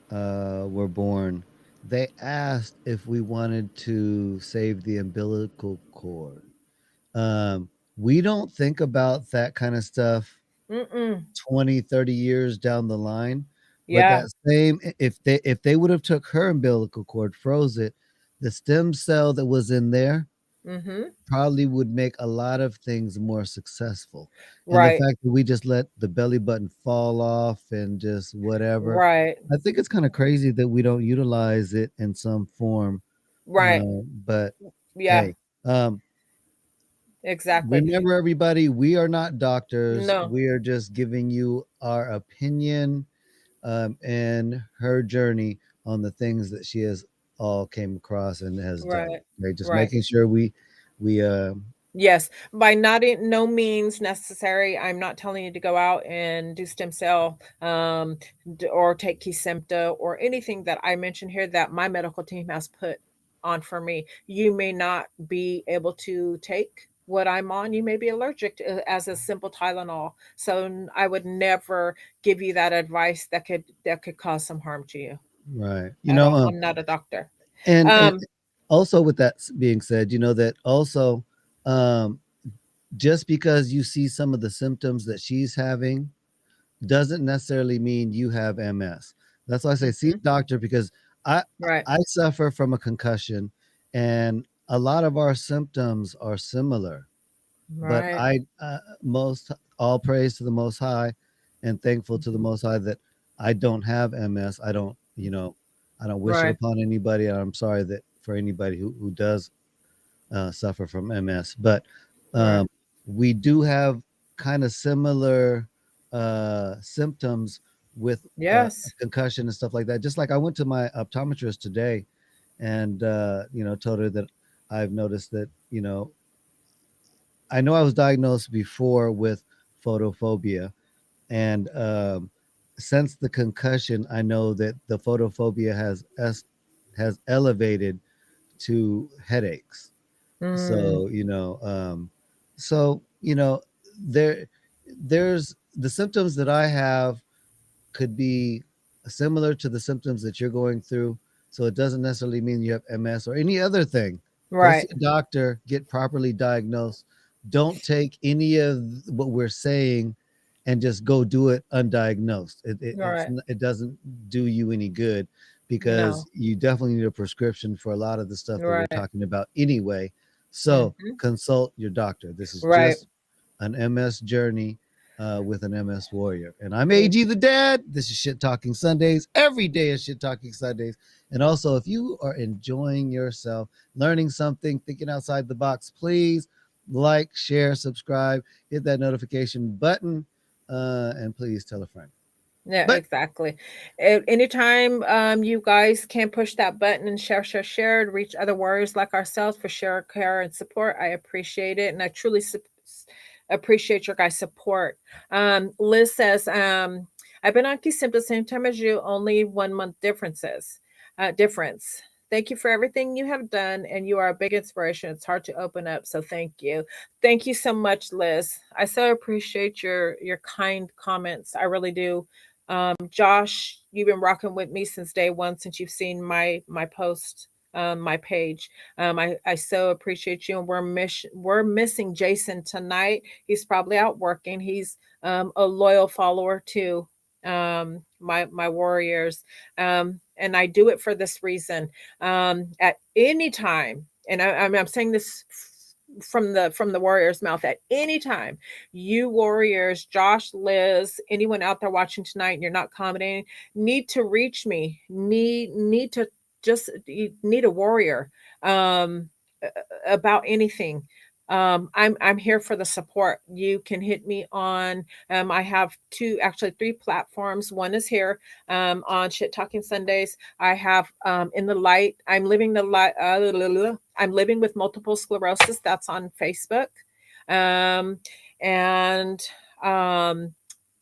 were born, they asked if we wanted to save the umbilical cord. Um, we don't think about that kind of stuff Mm-mm. 20, 30 years down the line. But Yeah. that same if they would have took her umbilical cord, froze it, the stem cell that was in there Mm-hmm. probably would make a lot of things more successful. And the Right. fact that we just let the belly button fall off and just whatever, Right. I think it's kind of crazy that we don't utilize it in some form. Right. But Yeah. hey, um, Exactly. remember, everybody, we are not doctors. No. We are just giving you our opinion and her journey on the things that she has all came across and has done. Right. Okay, just Right. making sure we Yes, by not in no means necessary. I'm not telling you to go out and do stem cell, or take Kesimpta or anything that I mentioned here that my medical team has put on for me. You may not be able to take what I'm on. You may be allergic to, as a simple Tylenol. So I would never give you that advice that could cause some harm to you right. at all. I'm not a doctor. And Um, also with that being said, that also um, just because you see some of the symptoms that she's having doesn't necessarily mean you have MS. That's why I say see mhm, a doctor because I right, I suffer from a concussion, and a lot of our symptoms are similar. But right. I most all praise to the Most High, and thankful to the Mhm, Most High that I don't have MS. I don't wish it right, upon anybody. And I'm sorry that for anybody who does suffer from MS, but right. um, we do have kind of similar symptoms with Yes. concussion and stuff like that. Just like I went to my optometrist today, and told her that I've noticed that I know I was diagnosed before with photophobia, and since the concussion, I know that the photophobia has elevated to headaches. Mm, So so there there's the symptoms that I have could be similar to the symptoms that you're going through. So it doesn't necessarily mean you have MS or any other thing. Go see right, a doctor, get properly diagnosed. Don't take any of what we're saying and just go do it undiagnosed. right. It doesn't do you any good No, because you definitely need a prescription for a lot of the stuff that we're right. talking about anyway. So Mhm. consult your doctor. This is Right. just an MS journey with an MS warrior. And I'm Mm. AG the Dad. This is Shit Talking Sundays. Every day is Shit Talking Sundays. And also, if you are enjoying yourself, learning something, thinking outside the box, please like, share, subscribe, hit that notification button, and please tell a friend. Yeah, But exactly. Anytime you guys can push that button and share to reach other warriors like ourselves for share, care, and support, I appreciate it. And I truly appreciate your guys' support. Liz says, I've been on Kisim the same time as you, only 1 month difference. Thank you for everything you have done, and you are a big inspiration. It's hard to open up, so thank you. Thank you so much, Liz. I so appreciate your kind comments. I really do. Josh, you've been rocking with me since day one, since you've seen my post, my page. I so appreciate you, and we're missing Jason tonight. He's probably out working. He's a loyal follower too. My warriors, and I do it for this reason. At any time, and I'm saying this from the warrior's mouth, at any time you warriors, Josh, Liz, anyone out there watching tonight, and you're not commenting, need to reach me. Need to just you need a warrior about anything. I'm here for the support. You can hit me on. I have actually three platforms. One is here on Shit Talking Sundays. I have in the light. I'm living the light. I'm living with multiple sclerosis. That's on Facebook. Um, and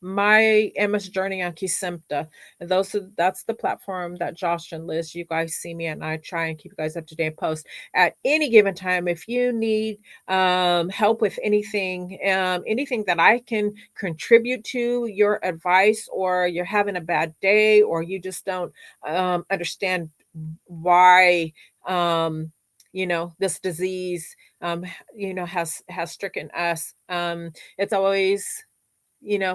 my MS journey on Kesimpta. That's the platform that Josh and Liz, you guys see me, and I try and keep you guys up to date. Post at any given time. If you need help with anything, anything that I can contribute to your advice, or you're having a bad day, or you just don't understand why this disease has stricken us. It's always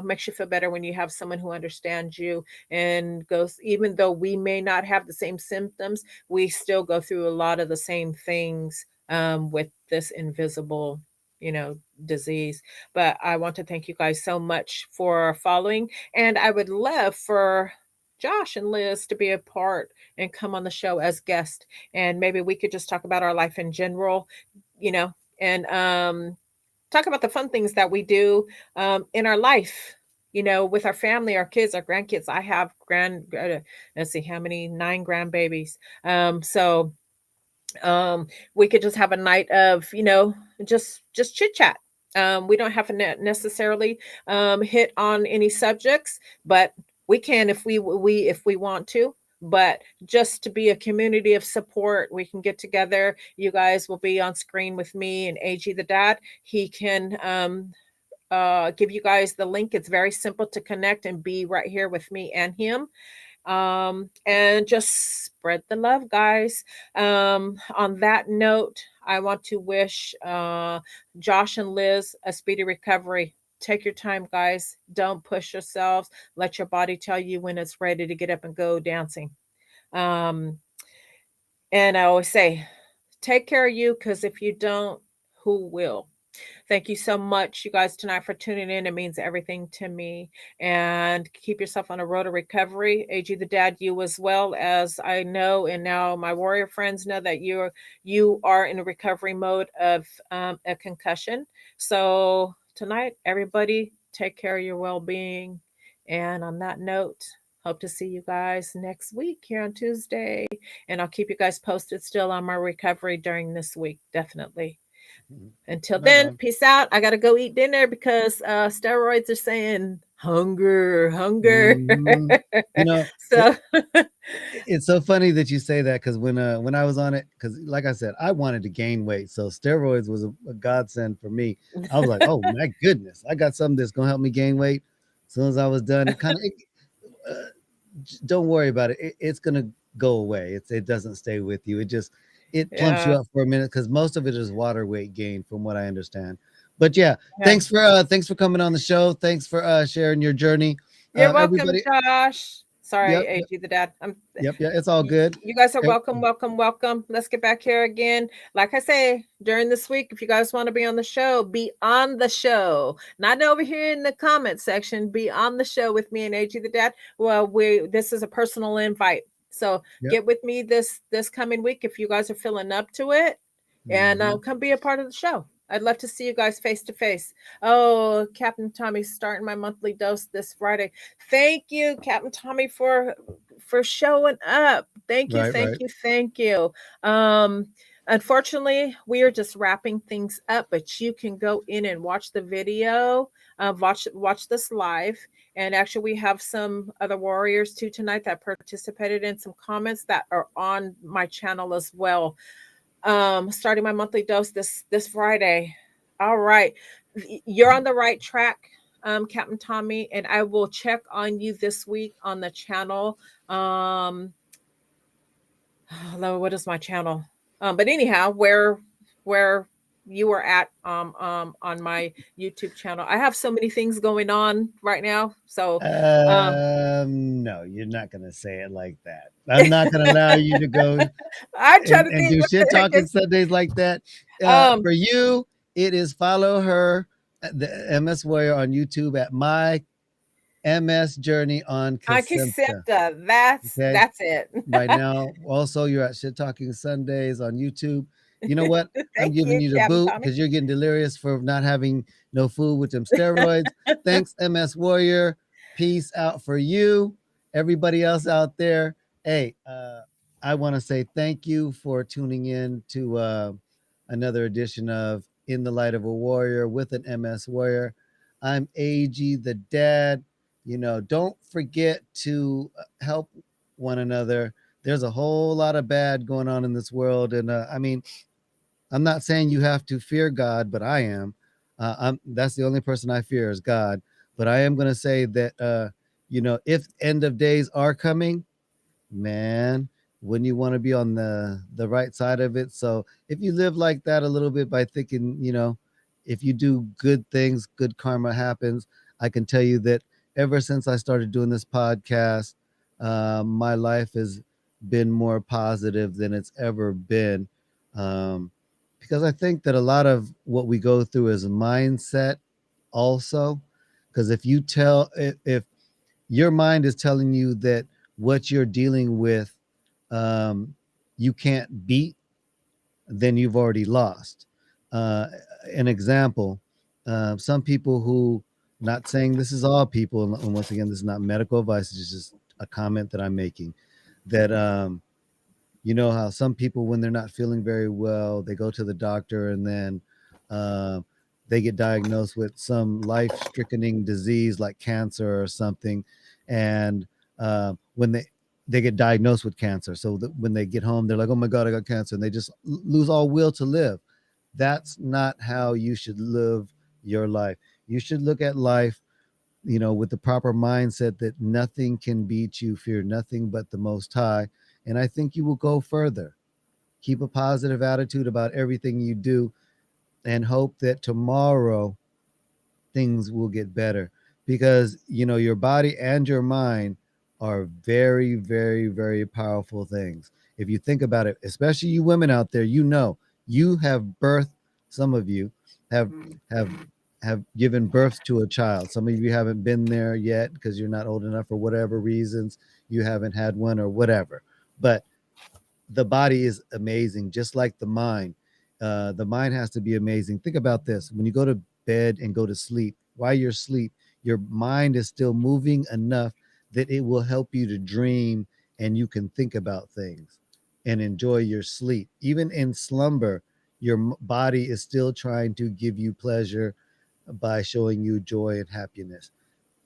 makes you feel better when you have someone who understands you and goes, even though we may not have the same symptoms, we still go through a lot of the same things with this invisible you know disease. But I want to thank you guys so much for following, and I would love for Josh and Liz to be a part and come on the show as guests, and maybe we could just talk about our life in general, you know and talk about the fun things that we do in our life, with our family, our kids, our grandkids. I have let's see how many, 9 grandbabies. So we could just have a night of, just chit chat. We don't have to necessarily hit on any subjects, but we can if we want to. But just to be a community of support, we can get together. You guys will be on screen with me and AG the dad. He can give you guys the link. It's very simple to connect and be right here with me and him, and just spread the love, guys. On that note, I want to wish Josh and Liz a speedy recovery. Take your time, guys. Don't push yourselves. Let your body tell you when it's ready to get up and go dancing. um, and I always say, take care of you, because if you don't, who will? Thank you so much, you guys, tonight for tuning in. It means everything to me. And keep yourself on a road to recovery. AG the dad, you as well, as I know, and now my warrior friends know that you are in a recovery mode of a concussion. So tonight, everybody, take care of your well-being. And on that note, hope to see you guys next week here on Tuesday. And I'll keep you guys posted still on my recovery during this week, definitely. Until right then, on. peace out. I gotta go eat dinner because steroids are saying hunger, hunger. Mhm. You know, So it's so funny that you say that because when I was on it, because like I said, I wanted to gain weight, so steroids was a godsend for me. I was like, oh my goodness, I got something that's gonna help me gain weight. As soon as I was done, it kind of don't worry about it. It's gonna go away. It doesn't stay with you. It plumps you yeah, up for a minute because most of it is water weight gain, from what I understand. But yeah, yeah. thanks for coming on the show. Thanks for sharing your journey, You're welcome, everybody. Josh. Sorry, Yep, yep, AG the dad. yep, yeah. It's all Y- good. you guys are Eh, welcome, welcome, welcome. Let's get back here again. Like I say, during this week, if you guys want to be on the show, be on the show. Not over here in the comment section. Be on the show with me and AG the dad. Well, we this is a personal invite. So Yep. get with me this coming week if you guys are feeling up to it, and Hmm. come be a part of the show. I'd love to see you guys face to face. Oh, Captain Tommy's starting my monthly dose this Friday. Thank you, Captain Tommy, for showing up. Thank you, Right, thank right. you, thank you. Um, Unfortunately, we are just wrapping things up, but you can go in and watch the video, watch this live. And actually, we have some other warriors too tonight that participated in some comments that are on my channel as well. Starting my monthly dose this Friday. All right, you're on the right track, Captain Tommy, and I will check on you this week on the channel. Um, what is my channel? But anyhow, where you are at on my YouTube channel. I have so many things going on right now. So um No, you're not gonna say it like that. I'm not gonna allow you to go I'm trying to and think do what shit the heck talking is Sundays like that. um For you, it is follow her, the MS Warrior on YouTube at my MS Journey on Kasimta. Antisepta. Okay. That's it. Right now. Also, you're at Shit Talking Sundays on YouTube. You know what? I'm Thank giving you, you the Captain boot Tommy. because you're getting delirious for not having no food with them steroids. Thanks, MS Warrior. Peace out for you. Everybody else out there. Hey, I want to say thank you for tuning in to another edition of In the Light of a Warrior with an MS Warrior. I'm AG the Dad. You know, don't forget to help one another. There's a whole lot of bad going on in this world, and I mean, I'm not saying you have to fear God, but I am. That's the only person I fear is God. But I am going to say that you know, if end of days are coming, man, wouldn't you want to be on the right side of it? So if you live like that a little bit by thinking, you know, if you do good things, good karma happens. I can tell you that ever since I started doing this podcast, my life has been more positive than it's ever been. Um, because I think that a lot of what we go through is mindset also. Because if you tell, if your mind is telling you that what you're dealing with um, you can't beat, then you've already lost. Uh, an example: some people who, not saying this is all people, and once again, this is not medical advice. It's just a comment that I'm making. That you know how some people, when they're not feeling very well, they go to the doctor and then uh, they get diagnosed with some life-stricken disease like cancer or something, and when they get diagnosed with cancer, so that when they get home, they're like, "Oh my God, I got cancer," and they just lose all will to live. That's not how you should live your life. You should look at life, you know, with the proper mindset that nothing can beat you, fear nothing but the Most High, and I think you will go further. Keep a positive attitude about everything you do and hope that tomorrow things will get better, because you know your body and your mind are very, very, very powerful things. If you think about it, especially you women out there, you know, you have birthed, some of you have have have given birth to a child. Some of you haven't been there yet because you're not old enough for whatever reasons, you haven't had one or whatever, but the body is amazing, just like the mind. The mind has to be amazing. Think about this: when you go to bed and go to sleep, while you're asleep, your mind is still moving enough that it will help you to dream, and you can think about things and enjoy your sleep. Even in slumber, your body is still trying to give you pleasure by showing you joy and happiness,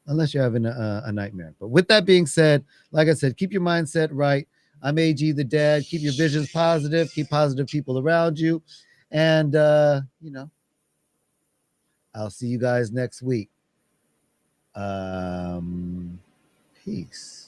unless you're having a nightmare. But with that being said, like I said, keep your mindset right. I'm AG the Dad. Keep your visions positive. Keep positive people around you. And, you know, I'll see you guys next week. Um, Peace.